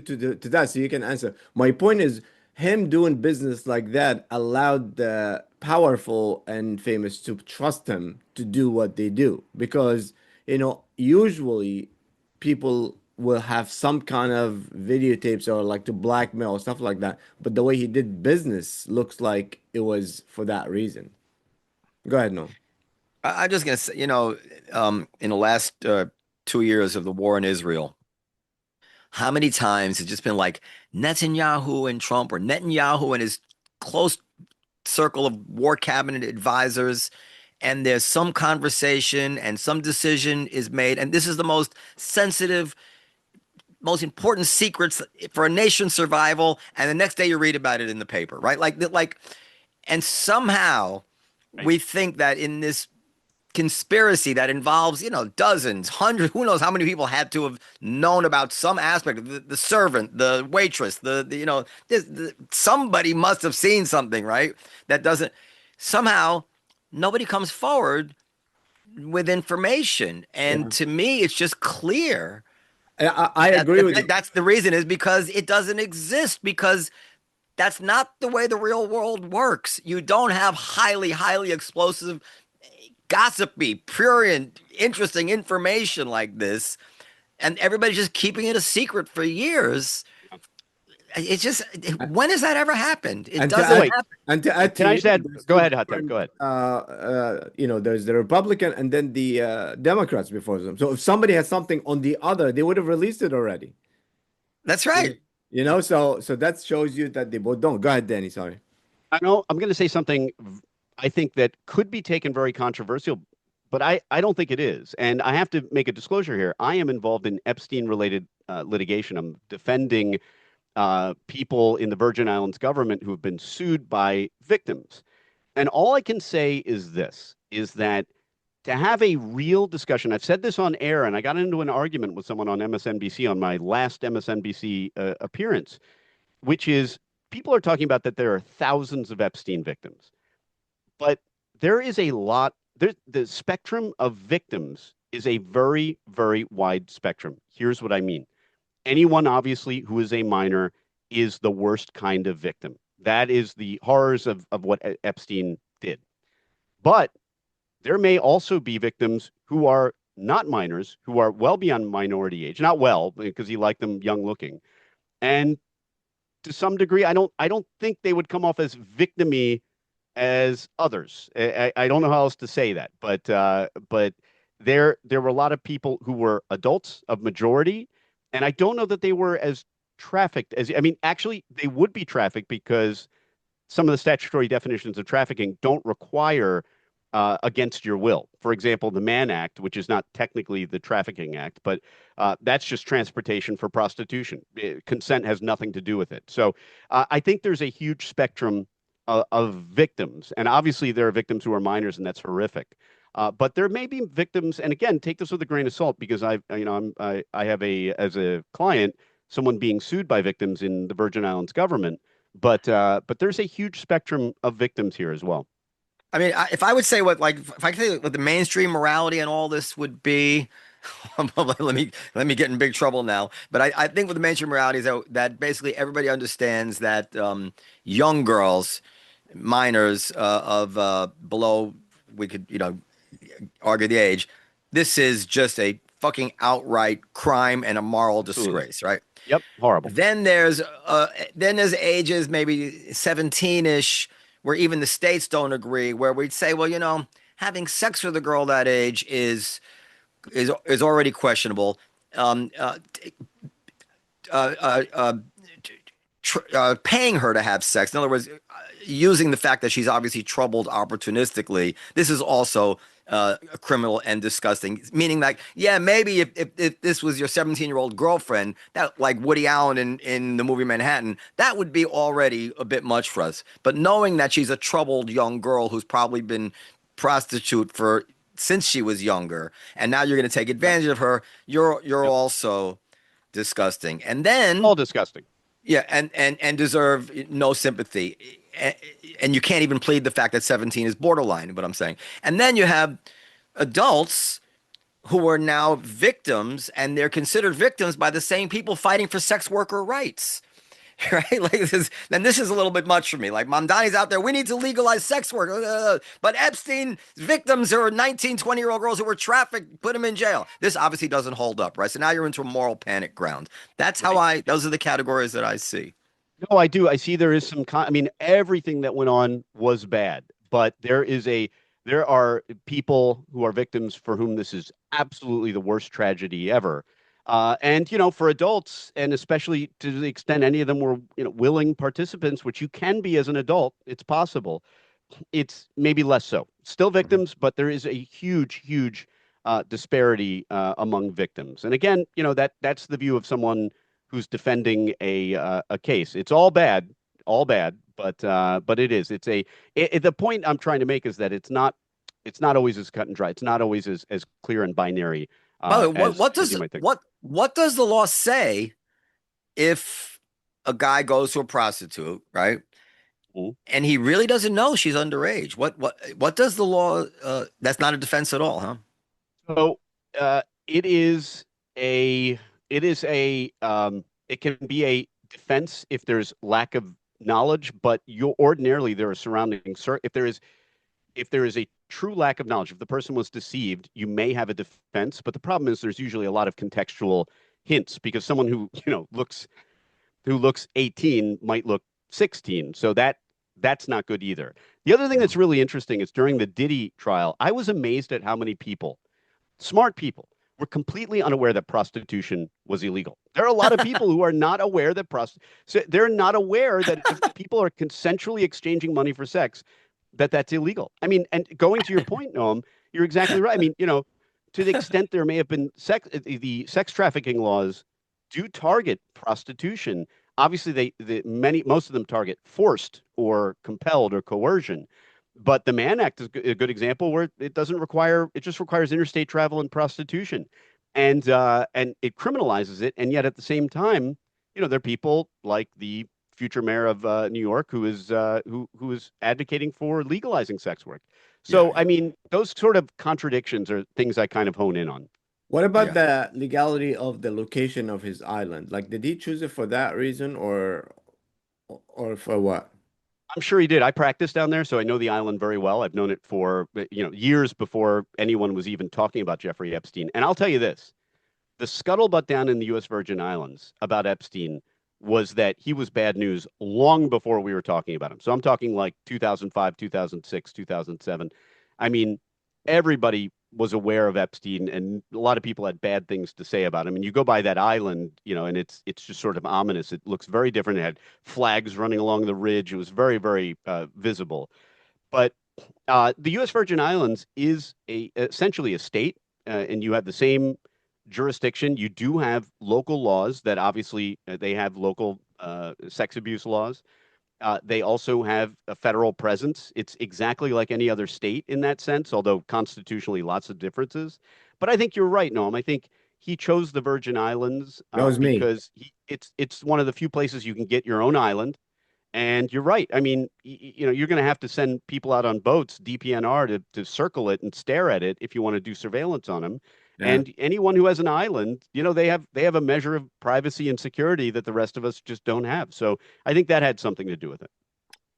that, so you can answer. My point is, him doing business like that allowed the powerful and famous to trust him to do what they do, because usually people will have some kind of videotapes or like to blackmail or stuff like that. But the way he did business looks like it was for that reason. Go ahead, no. I'm just gonna say, in the last 2 years of the war in Israel, how many times it's just been like Netanyahu and Trump, or Netanyahu and his close circle of war cabinet advisors, and there's some conversation and some decision is made, and this is the most sensitive, most important secrets for a nation's survival, and the next day you read about it in the paper, right? And somehow Right. we think that in this conspiracy that involves, dozens, hundreds, who knows how many people had to have known about some aspect of the servant, the waitress, somebody must have seen something, right? That doesn't, somehow nobody comes forward with information. And Yeah. to me, it's just clear I that agree with you. that's the reason, is because it doesn't exist, because that's not the way the real world works. You don't have highly, highly explosive, gossipy, prurient, interesting information like this, and everybody's just keeping it a secret for years. It's just, when has that ever happened? It And to By the doesn't way, add, happen. and to add to can I you, just add? there's Go two ahead, Hatem. Go different, ahead. there's the Republican and then the Democrats before them. So if somebody had something on the other, they would have released it already. That's You know, right. so that shows you that they both don't. Go ahead, Danny. Sorry. I know I'm going to say something I think that could be taken very controversial, but I don't think it is. And I have to make a disclosure here. I am involved in Epstein related litigation. I'm defending people in the Virgin Islands government who have been sued by victims. And all I can say is this, is that to have a real discussion, I've said this on air, and I got into an argument with someone on MSNBC on my last MSNBC appearance, which is people are talking about that there are thousands of Epstein victims, but there is a lot, the spectrum of victims is a very, very wide spectrum. Here's what I mean. Anyone, obviously, who is a minor is the worst kind of victim. That is the horrors of what Epstein did. But there may also be victims who are not minors, who are well beyond minority age, not well, because he liked them young looking. And to some degree, I don't think they would come off as victimy as others. I don't know how else to say that, but there were a lot of people who were adults of majority, and I don't know that they were as trafficked as, I mean, actually they would be trafficked because some of the statutory definitions of trafficking don't require against your will. For example, the Mann Act, which is not technically the Trafficking Act, but that's just transportation for prostitution. Consent has nothing to do with it. So I think there's a huge spectrum of victims, and obviously there are victims who are minors, and that's horrific. But there may be victims, and again, take this with a grain of salt because I have as a client someone being sued by victims in the Virgin Islands government, but there's a huge spectrum of victims here as well. I mean, if I would say if I could say what the mainstream morality and all this would be, let me get in big trouble now. But I think what the mainstream morality is that basically everybody understands that young girls, minors of below, we could argue the age, this is just a fucking outright crime and a moral Absolutely. disgrace, right? Yep. Horrible. Then there's ages maybe 17-ish where even the states don't agree, where we'd say, well, having sex with a girl that age is already questionable. Um, uh, uh, uh, uh, Paying her to have sex, in other words, using the fact that she's obviously troubled opportunistically, this is also criminal and disgusting. Meaning, like, yeah, maybe if this was your 17-year-old girlfriend, that like Woody Allen in the movie Manhattan, that would be already a bit much for us. But knowing that she's a troubled young girl who's probably been prostitute for since she was younger, and now you're going to take Yep. advantage of her, you're Yep. also disgusting. And then All disgusting. yeah, and deserve no sympathy. And you can't even plead the fact that 17 is borderline, what I'm saying. And then you have adults who are now victims, and they're considered victims by the same people fighting for sex worker rights. right? Like this is a little bit much for me. Like Mamdani's out there, we need to legalize sex work. But Epstein victims are 19, 20-year-old girls who were trafficked, put them in jail. This obviously doesn't hold up, right? So now you're into a moral panic ground. Right. Those are the categories that I see. No, I do. I see there is I mean, everything that went on was bad, but there are people who are victims for whom this is absolutely the worst tragedy ever. And for adults, and especially to the extent any of them were, willing participants, which you can be as an adult, it's possible. It's maybe less so. Still victims, but there is a huge, huge disparity among victims. And again, that's the view of someone who's defending a case. It's all bad, but it is. The point I'm trying to make is that it's not always as cut and dry. It's not always as clear and binary By the way, as you might think. what does the law say if a guy goes to a prostitute, right? Mhm. And he really doesn't know she's underage. What does the law? That's not a defense at all, huh? So it is a it can be a defense if there's lack of knowledge, but you ordinarily there are surrounding if there is a true lack of knowledge, if the person was deceived, you may have a defense. But the problem is there's usually a lot of contextual hints because someone who looks 18 might look 16. So that's not good either. The other thing that's really interesting is during the Diddy trial, I was amazed at how many people, smart people, were completely unaware that prostitution was illegal. There are a lot of people who are not aware that they're not aware that if people are consensually exchanging money for sex, that's illegal. I mean, and going to your point, Noam, you're exactly right. I mean, to the extent there may have been the sex trafficking laws do target prostitution. Obviously, most of them target forced or compelled or coercion. But the Mann Act is a good example where it just requires interstate travel and prostitution, and it criminalizes it. And yet at the same time, there are people like the future mayor of New York who is advocating for legalizing sex work. Yeah, So I yeah. mean, those sort of contradictions are things I kind of hone in on. What about Yeah. the legality of the location of his island? Like, did he choose it for that reason or for what? I'm sure he did. I practiced down there, so I know the island very well. I've known it for, years before anyone was even talking about Jeffrey Epstein. And I'll tell you this, the scuttlebutt down in the U.S. Virgin Islands about Epstein was that he was bad news long before we were talking about him. So I'm talking like 2005, 2006, 2007. I mean, everybody was aware of Epstein, and a lot of people had bad things to say about him. And you go by that island, and it's just sort of ominous. It looks very different. It had flags running along the ridge. It was very, very visible. But the U.S. Virgin Islands is essentially a state, and you have the same jurisdiction. You do have local laws that obviously they have local sex abuse laws. They also have a federal presence. It's exactly like any other state in that sense, although constitutionally lots of differences. But I think you're right, Noam. I think he chose the Virgin Islands That was me. because it's one of the few places you can get your own island. And you're right. I mean, you're going to have to send people out on boats, DPNR, to circle it and stare at it if you want to do surveillance on them. Yeah. And anyone who has an island, they have a measure of privacy and security that the rest of us just don't have. So I think that had something to do with it.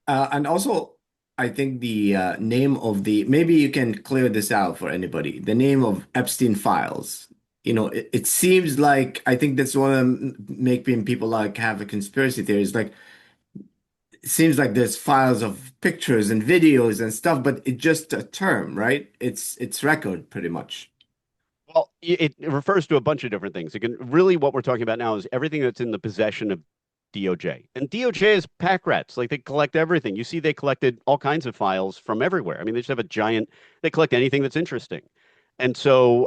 And also, I think the name of maybe you can clear this out for anybody. The name of Epstein files. It seems like I think that's one of making people like have a conspiracy theory. It's like it seems like there's files of pictures and videos and stuff, but it's just a term, right? It's record pretty much. Well, it refers to a bunch of different things. It can really what we're talking about now is everything that's in the possession of DOJ. And DOJ is pack rats. Like they collect everything. You see, they collected all kinds of files from everywhere. I mean, they just have they collect anything that's interesting. And so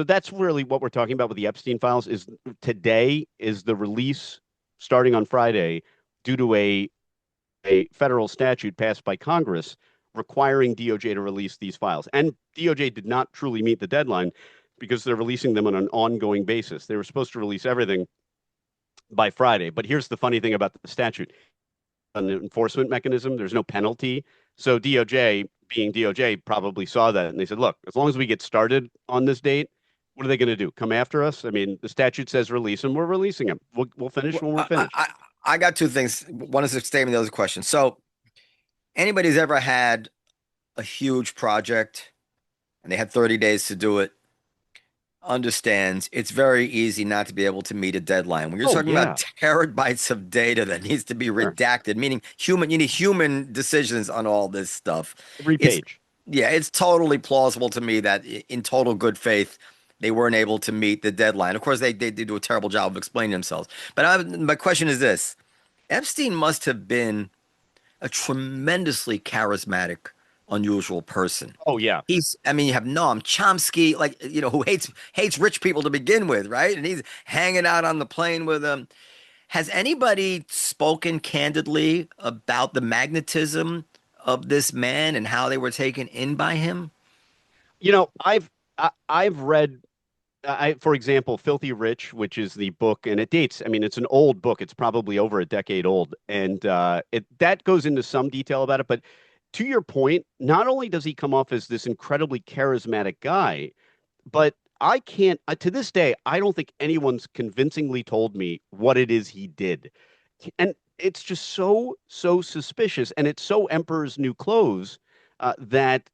that's really what we're talking about with the Epstein files is today is the release starting on Friday due to a federal statute passed by Congress requiring DOJ to release these files. And DOJ did not truly meet the deadline because they're releasing them on an ongoing basis. They were supposed to release everything by Friday. But here's the funny thing about the statute. An enforcement mechanism, there's no penalty. So DOJ, being DOJ, probably saw that and they said, look, as long as we get started on this date, what are they going to do? Come after us? I mean, the statute says release them, we're releasing them. We'll finish Well, when we're finished. I got two things. One is a statement, the other is a question. So, anybody who's ever had a huge project and they had 30 days to do it understands it's very easy not to be able to meet a deadline. When you're Oh talking about yeah, terabytes of data that needs to be sure. redacted, meaning you need human decisions on all this stuff. Every It's, page. yeah, it's totally plausible to me that in total good faith, they weren't able to meet the deadline. Of course, they did do a terrible job of explaining themselves. But my question is this: Epstein must have been a tremendously charismatic, unusual person. Oh yeah. I mean, you have Noam Chomsky, like, who hates rich people to begin with, right? And he's hanging out on the plane with them. Has anybody spoken candidly about the magnetism of this man and how they were taken in by him? I've read for example, Filthy Rich, which is the book, and it dates. I mean, it's an old book. It's probably over a decade old, and it that goes into some detail about it. But to your point, not only does he come off as this incredibly charismatic guy, but I can't, to this day, I don't think anyone's convincingly told me what it is he did. And it's just so suspicious. And it's so Emperor's New Clothes that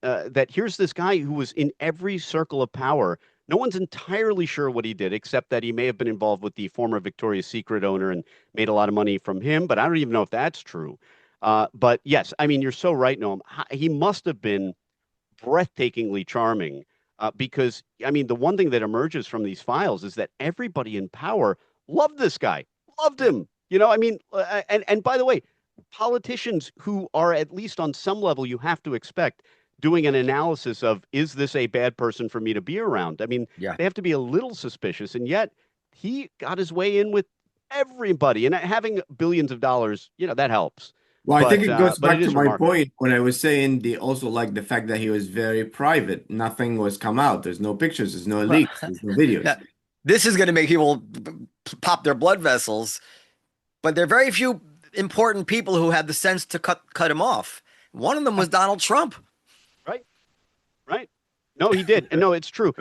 here's this guy who was in every circle of power. No one's entirely sure what he did, except that he may have been involved with the former Victoria's Secret owner and made a lot of money from him. But I don't even know if that's true. But yes, I mean, you're so right, Noam. He must have been breathtakingly charming. Because, I mean, the one thing that emerges from these files is that everybody in power loved this guy, loved Yeah. him. I mean, and by the way, politicians who are at least on some level, you have to expect doing an analysis of is this a bad person for me to be around? I mean, Yeah. they have to be a little suspicious, and yet he got his way in with everybody, and having billions of dollars, that helps. Well, I think it goes But it back to is my remarkable. point when I was saying they also like the fact that he was very private. Nothing was come out. There's no pictures, there's no Well, leaks, there's no videos. yeah, this is going to make people pop their blood vessels, but there are very few important people who had the sense to cut him off. One of them was Donald Trump. Right? Right. No, he did. And no, it's true.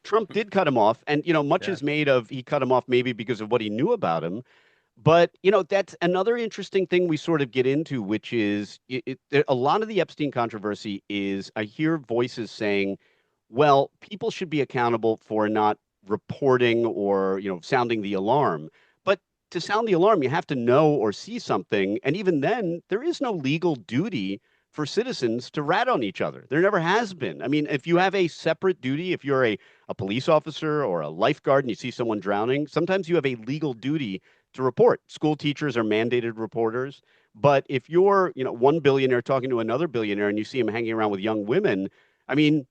Trump did cut him off. And, much Yeah. is made of he cut him off maybe because of what he knew about him. But, that's another interesting thing we sort of get into, which is a lot of the Epstein controversy is I hear voices saying, well, people should be accountable for not reporting or, sounding the alarm. But to sound the alarm, you have to know or see something. And even then, there is no legal duty for citizens to rat on each other. There never has been. I mean, if you have a separate duty, if you're a police officer or a lifeguard and you see someone drowning, sometimes you have a legal duty to report. School teachers are mandated reporters. But if you're, one billionaire talking to another billionaire and you see him hanging around with young women, I mean,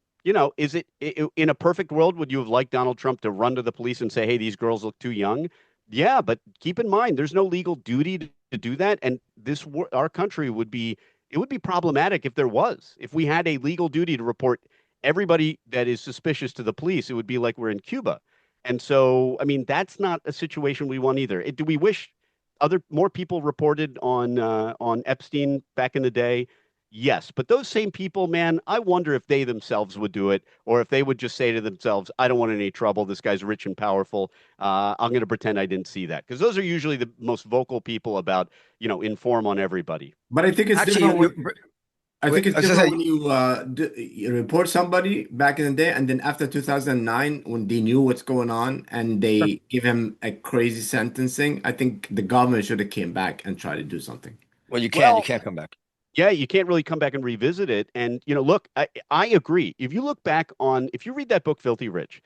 is in a perfect world, would you have liked Donald Trump to run to the police and say, hey, these girls look too young? Yeah, but keep in mind, there's no legal duty to do that. And our country it would be problematic if there was. If we had a legal duty to report everybody that is suspicious to the police, it would be like we're in Cuba. And so, I mean, that's not a situation we want either. Do we wish more people reported on Epstein back in the day? Yes, but those same people, man, I wonder if they themselves would do it, or if they would just say to themselves, "I don't want any trouble. This guy's rich and powerful. I'm going to pretend I didn't see that." Because those are usually the most vocal people about, inform on everybody. But I think it's Actually, different when I think wait, it's I was gonna different when say, you report somebody back in the day, and then after 2009, when they knew what's going on and Sure. they give him a crazy sentencing. I think the government should have came back and tried to do something. well, you Well, can't come back. yeah, you can't really come back and revisit it. And, look, I agree. If you read that book, Filthy Rich,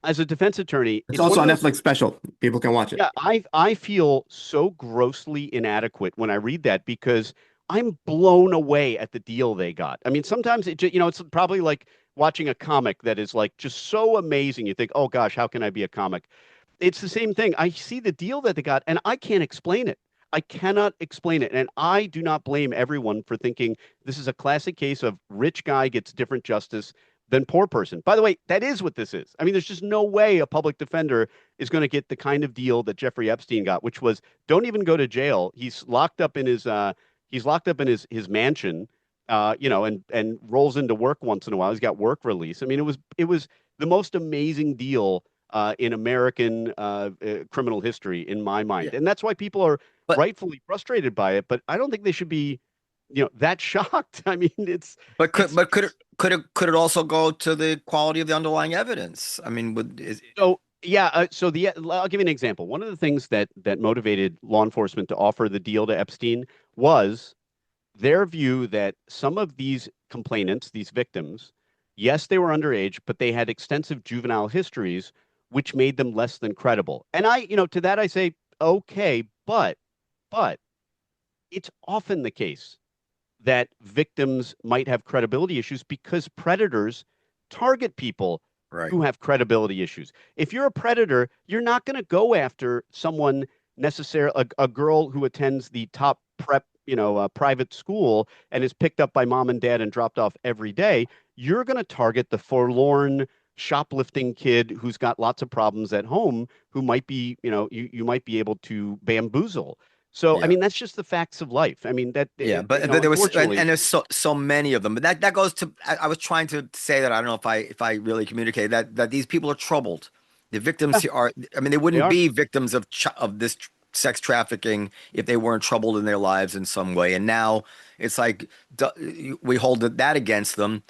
as a defense attorney, It's it's one also of a those. Netflix special. People can watch it. Yeah, I feel so grossly inadequate when I read that because I'm blown away at the deal they got. I mean, sometimes it's probably like watching a comic that is like just so amazing. You think, oh gosh, how can I be a comic? It's the same thing. I see the deal that they got, and I can't explain it. I cannot explain it. And I do not blame everyone for thinking this is a classic case of rich guy gets different justice than poor person. By the way, that is what this is. I mean, there's just no way a public defender is going to get the kind of deal that Jeffrey Epstein got, which was don't even go to jail. He's locked up in his mansion, and rolls into work once in a while. He's got work release. I mean, it was the most amazing deal in American criminal history in my Yeah. mind, and that's why people are But rightfully frustrated by it, but I don't think they should be, that shocked. I mean, but could it's but could it also go to the quality of the underlying evidence? I mean, so yeah. I'll give you an example. One of the things that motivated law enforcement to offer the deal to Epstein was their view that some of these complainants, these victims, yes, they were underage, but they had extensive juvenile histories, which made them less than credible. And to that I say, okay, but it's often the case that victims might have credibility issues because predators target people right? who have credibility issues. If you're a predator, you're not going to go after someone necessarily, a girl who attends the top prep, private school and is picked up by mom and dad and dropped off every day. You're going to target the forlorn shoplifting kid who's got lots of problems at home who might be, you might be able to bamboozle. So, I Yeah. mean, that's just the facts of life. I mean, Yeah, but there was unfortunately, and there's so many of them. But that goes to I was trying to say that I don't know if I really communicated that these people are troubled. The victims yeah, here are I mean they they wouldn't are. be victims of this sex trafficking if they weren't troubled in their lives in some way. And now it's like we hold that against them.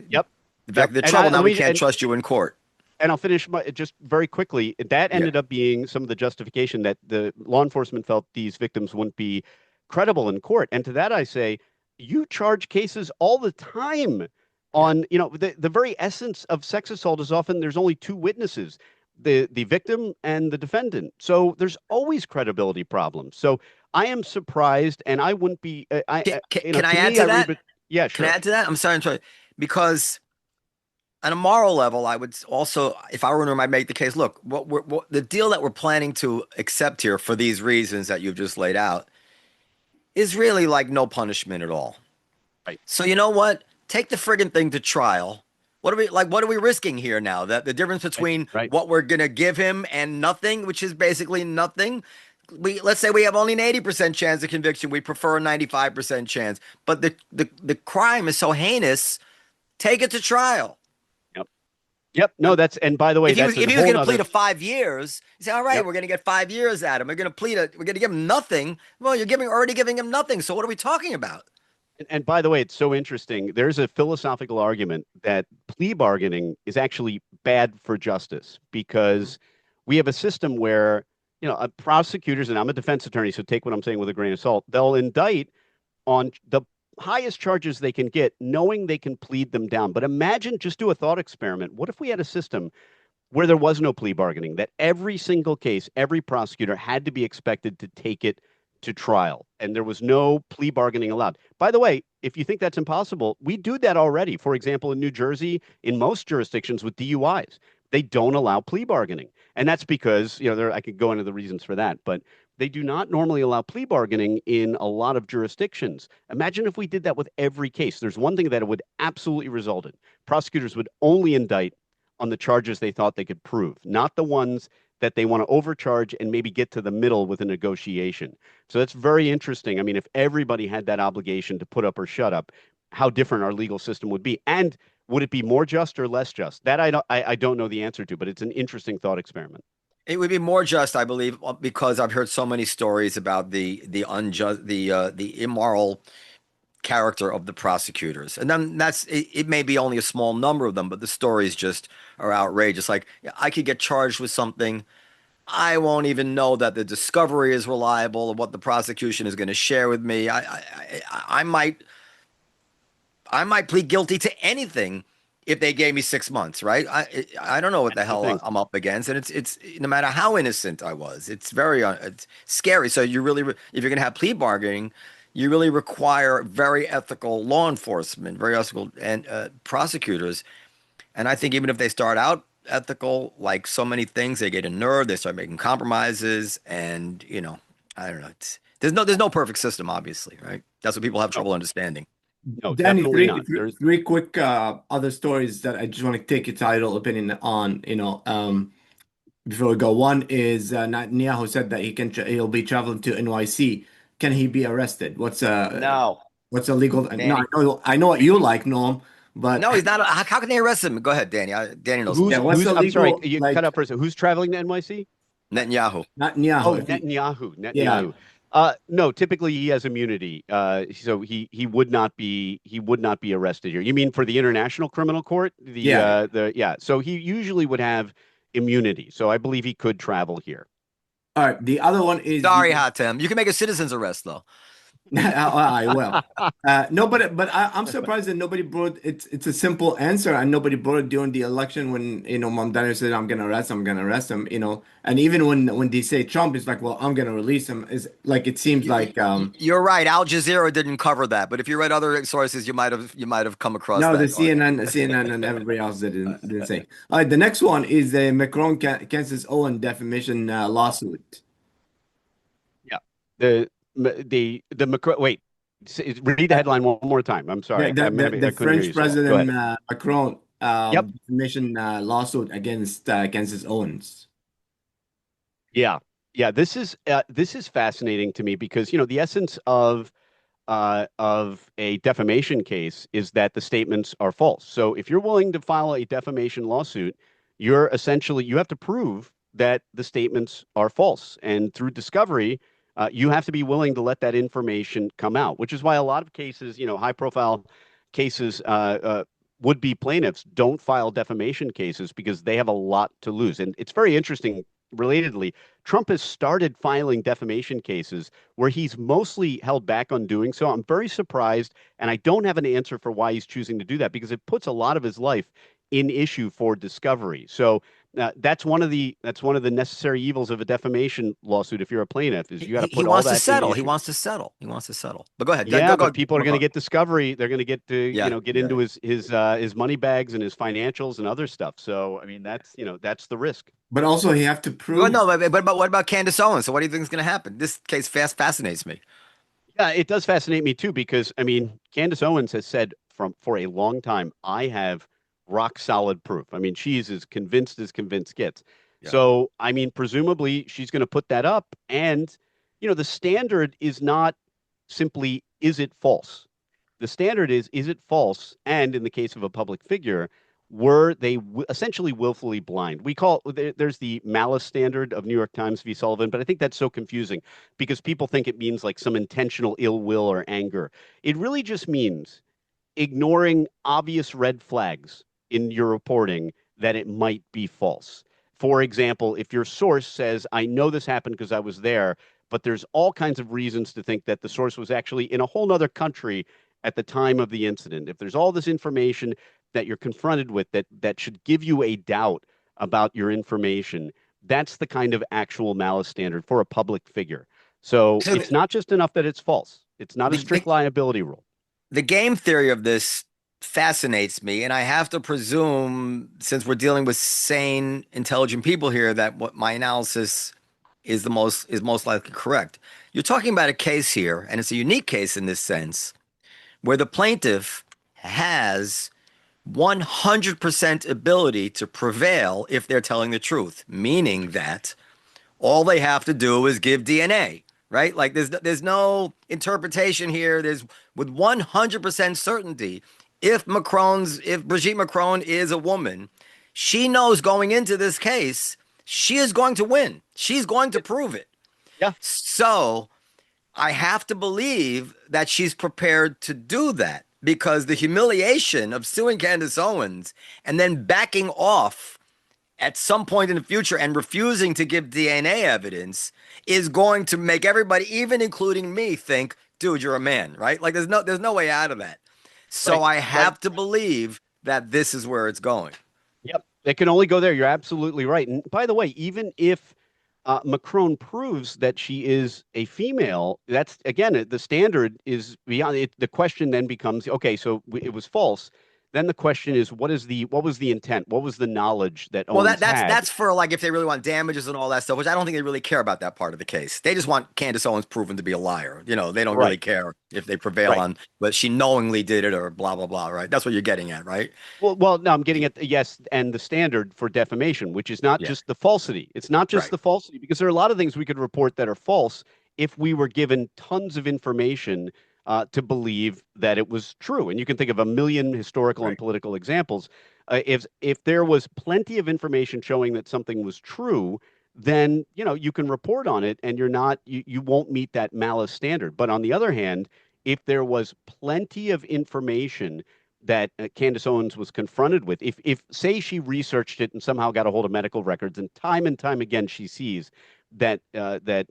Yep. The fact Yep. that they're And I troubled now let we me can't trust you in court. and I'll finish just very quickly. That Yeah. ended up being some of the justification that the law enforcement felt these victims wouldn't be credible in court. And to that I say, you charge cases all the time Yeah. on, the very essence of sex assault is often there's only two witnesses, the victim and the defendant. So there's always credibility problems. So I am surprised, and I wouldn't be. Can I To add me, to I read, that? but yeah, Can I sure. add to that? I'm sorry, because on a moral level, I would also, if I were in a room, I'd make the case, look, the deal that we're planning to accept here for these reasons that you've just laid out is really like no punishment at all. Right, So you know what? Take the friggin' thing to trial. What are we risking here now? That the difference right, between right. what we're gonna give him and nothing, which is basically nothing. Let's say we have only an 80% chance of conviction. We prefer a 95% chance. But the crime is so heinous, take it to trial. Yep. Yep. No, that's, and by the way, that's a If he was whole going to plead nother. to 5 years, you say, all right, Yep. we're going to get 5 years at him. We're going to give him nothing. Well, already giving him nothing. So what are we talking about? And by the way, it's so interesting. There's a philosophical argument that plea bargaining is actually bad for justice because we have a system where, prosecutors, and I'm a defense attorney, so take what I'm saying with a grain of salt, they'll indict on the highest charges they can get, knowing they can plead them down. But imagine, just do a thought experiment. What if we had a system where there was no plea bargaining, that every single case, every prosecutor had to be expected to take it to trial, and there was no plea bargaining allowed? By the way, if you think that's impossible, we do that already. For example, in New Jersey, in most jurisdictions with DUIs, they don't allow plea bargaining. And that's because, I could go into the reasons for that, but they do not normally allow plea bargaining in a lot of jurisdictions. Imagine if we did that with every case. There's one thing that it would absolutely result in. Prosecutors would only indict on the charges they thought they could prove, not the ones that they want to overcharge and maybe get to the middle with a negotiation. So that's very interesting. I mean, if everybody had that obligation to put up or shut up, how different our legal system would be. And would it be more just or less just? That I don't know the answer to, but it's an interesting thought experiment. It would be more just, I believe, because I've heard so many stories about the unjust, the immoral character of the prosecutors. And then it may be only a small number of them, but the stories just are outrageous. Like I could get charged with something. I won't even know that the discovery is reliable or what the prosecution is going to share with me. I might plead guilty to anything if they gave me 6 months, right? I don't know what the That's the hell thing. I'm up against, and it's no matter how innocent I was, it's scary. So if you're gonna have plea bargaining, you really require very ethical law enforcement, very ethical and prosecutors. And I think even if they start out ethical, like so many things, they get a nerve, they start making compromises, and I don't know. There's no perfect system, obviously, right? That's what people have No, trouble understanding. no, Danny, definitely not. There's three quick other stories that I just want to take your title opinion on. Before we go, one is Netanyahu said that he'll be traveling to NYC. Can he be arrested? No, What's a legal? No, Danny. I know what you like, Norm, but No, he's not. How can they arrest him? Go ahead, Danny. Danny knows yeah, more. what's a I'm sorry, legal you cut like out for a second. Who's traveling to NYC? Netanyahu. Oh, Netanyahu? If he, Netanyahu. yeah, Netanyahu. No, typically he has immunity. So he would not be arrested here. You mean for the International Criminal Court? Yeah. Yeah. So he usually would have immunity. So I believe he could travel here. All right. The other one is Sorry, Hatem. You can make a citizen's arrest though. I will. No, but I'm surprised that nobody brought it's a simple answer and nobody brought it during the election when Mom Daniel said I'm gonna arrest him, and even when they say Trump is like, well, I'm gonna release him, is like it seems like You're right. Al Jazeera didn't cover that, but if you read other sources, you might have come across no, the that article. CNN and everybody else didn't say. All right, the next one is the Macron Candace Owens defamation lawsuit. Yeah. The Macron. Wait, read the headline one more time. I'm The sorry. the the, the I couldn't hear French you so well. Go President ahead. Macron Yep. defamation lawsuit against Candace Owens. Yeah. Yeah. This is fascinating to me because the essence of a defamation case is that the statements are false. So if you're willing to file a defamation lawsuit, you have to prove that the statements are false. And through discovery, you have to be willing to let that information come out, which is why a lot of cases, high profile cases, would-be plaintiffs don't file defamation cases because they have a lot to lose. And it's very interesting. Relatedly, Trump has started filing defamation cases where he's mostly held back on doing so. I'm very surprised, and I don't have an answer for why he's choosing to do that because it puts a lot of his life in issue for discovery. So that's one of the necessary evils of a defamation lawsuit. If you're a plaintiff, is He, you got he, to he put all wants to that in settle. He issue. wants to settle. He wants to settle. But go ahead. Yeah, Go. but people are going to get discovery. They're going to get to, Yeah, get yeah. into his money bags and his financials and other stuff. So, I mean, that's the risk. But also, he have to Well, prove. no, but what about Candace Owens? So what do you think is going to happen? This case fascinates me. Yeah, it does fascinate me too because I mean, Candace Owens has said for a long time, I have rock solid proof. I mean, she's as convinced gets. Yeah. So, I mean, presumably she's going to put that up, and the standard is not simply is it false. The standard is it false, and in the case of a public figure, were they essentially willfully blind? There's the malice standard of New York Times v. Sullivan, but I think that's so confusing because people think it means like some intentional ill will or anger. It really just means ignoring obvious red flags in your reporting that it might be false. For example, if your source says, I know this happened because I was there, but there's all kinds of reasons to think that the source was actually in a whole other country at the time of the incident. If there's all this information that you're confronted with that should give you a doubt about your information, that's the kind of actual malice standard for a public figure. So So it's not just enough that it's false. It's not a the, strict the, liability rule. the game theory of this fascinates me, and I have to presume, since we're dealing with sane, intelligent people here, that what my analysis is most likely correct. You're talking about a case here, and it's a unique case in this sense, where the plaintiff has 100% ability to prevail if they're telling the truth, meaning that all they have to do is give DNA, right? Like there's no interpretation here. There's with 100% certainty, if Brigitte Macron is a woman, she knows going into this case, she is going to win. She's going to prove it. Yeah. So I have to believe that she's prepared to do that because the humiliation of suing Candace Owens and then backing off at some point in the future and refusing to give DNA evidence is going to make everybody, even including me, think, dude, you're a man, right? Like there's no way out of that. So Right. I Right. have to believe that this is where it's going. Yep. It can only go there. You're absolutely right. And by the way, even if Macron proves that she is a female, that's again, the standard is beyond it. The question then becomes, okay, so it was false. Then the question is, what was the intent? What was the knowledge that Well, Owens that's had? that's for like if they really want damages and all that stuff, which I don't think they really care about that part of the case. They just want Candace Owens proven to be a liar. They don't really Right. care if they prevail Right. on, but she knowingly did it or blah blah blah, right? That's what you're getting at, right? Well, no, I'm getting at yes, and the standard for defamation, which is not Yeah, just the falsity. It's not just right. the falsity, because there are a lot of things we could report that are false if we were given tons of information to believe that it was true. And you can think of a million historical and Right. political examples. If there was plenty of information showing that something was true, then you can report on it, and you won't meet that malice standard. But on the other hand, if there was plenty of information that Candace Owens was confronted with, if say she researched it and somehow got a hold of medical records, and time again she sees that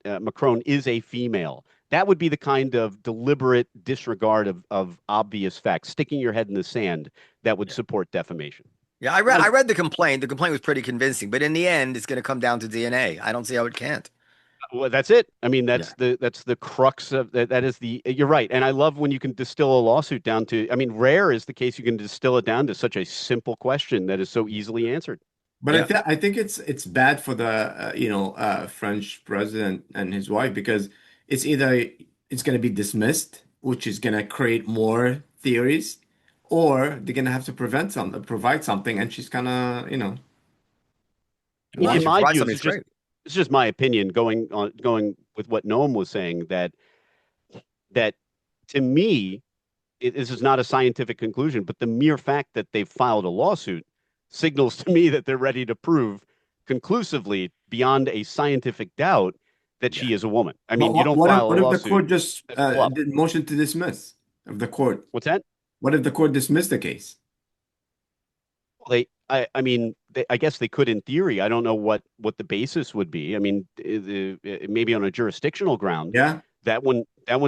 Macron is a female, that would be the kind of deliberate disregard of obvious facts, sticking your head in the sand, that would Yeah. support defamation. Yeah, I read the complaint. The complaint was pretty convincing, but in the end, it's going to come down to DNA. I don't see how it can't. Well, that's it. I mean, Yeah. that's the crux of that. That is the you're right, and I love when you can distill a lawsuit down to. I mean, rare is the case you can distill it down to such a simple question that is so easily answered. But Yeah. I think it's bad for the French president and his wife because it's either it's going to be dismissed, which is going to create more theories, or they're going to have to provide something, and she's gonna I mean, Well, in if you my provide view, something, it's great. it's just my opinion, going with what Noam was saying, that to me, this is not a scientific conclusion, but the mere fact that they've filed a lawsuit signals to me that they're ready to prove conclusively, beyond a scientific doubt, that Yeah. she is a woman. I But mean, you don't file a what if the lawsuit court just as fluff. did motion to dismiss of the court? What's that? What if the court dismissed the case? I mean, I guess they could in theory. I don't know what the basis would be. I mean, maybe on a jurisdictional ground, Yeah. that wouldn't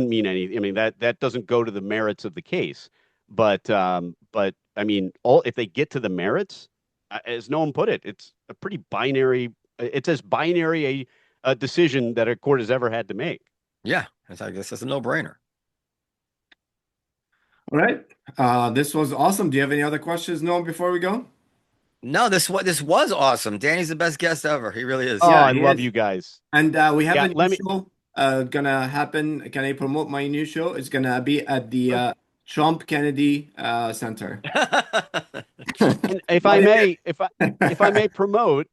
mean anything. I mean, that doesn't go to the merits of the case. But I mean, all if they get to the merits, as Noam put it, it's a pretty binary. It's as binary a decision that a court has ever had to make. Yeah. I guess that's a no-brainer. All right. This was awesome. Do you have any other questions, Noam, before we go? No, this was awesome. Danny's the best guest ever. He really is. Oh, Yeah, I he love is. you guys. And we have Yeah, a new let me. show gonna happen. Can I promote my new show? It's gonna be at the Sure. Trump Kennedy Center. And if I But if may, if I may promote,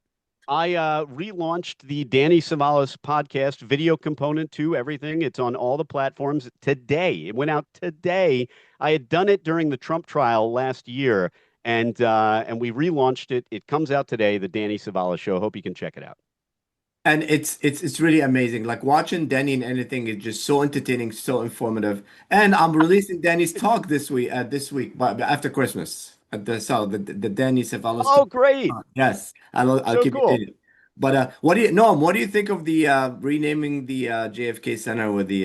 I relaunched the Danny Cevallos podcast video component to everything. It's on all the platforms today. It went out today. I had done it during the Trump trial last year, and we relaunched it. It comes out today, the Danny Cevallos show. Hope you can check it out. and it's really amazing. Like watching Danny in anything is just so entertaining, so informative. And I'm releasing Danny's talk this week, but after Christmas at the Danny Cevallos Oh, talk. great. Yes, I'll So keep you cool. updated. But what do you Noam, what do you think of the renaming the JFK Center with the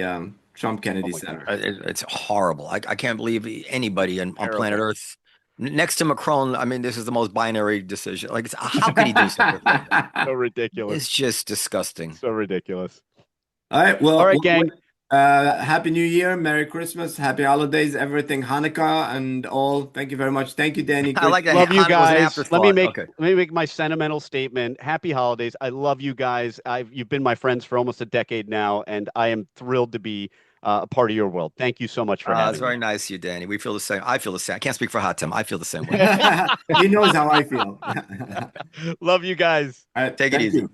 Trump Oh Kennedy my God. Center? It's horrible. I can't believe anybody on planet Terrible. Earth next to Macron. I mean, this is the most binary decision. Like, how could he do something like that? So It's ridiculous. just disgusting. So ridiculous. All right. All Well, right, gang. Happy New Year, Merry Christmas, Happy Holidays, everything, Hanukkah, and all. Thank you very much. Thank you, Danny. I Great. like that Love you Hanukkah was an guys. Let me afterthought. make Okay. let me make my sentimental statement. Happy holidays. I love you guys. You've been my friends for almost a decade now, and I am thrilled to be a part of your world. Thank you so much for It's having very me. nice of you, Danny. We feel the same. I feel the same. I can't speak for Hatem. I feel the same way. He knows how I feel. All Love you guys. right. Take it Thank easy. you.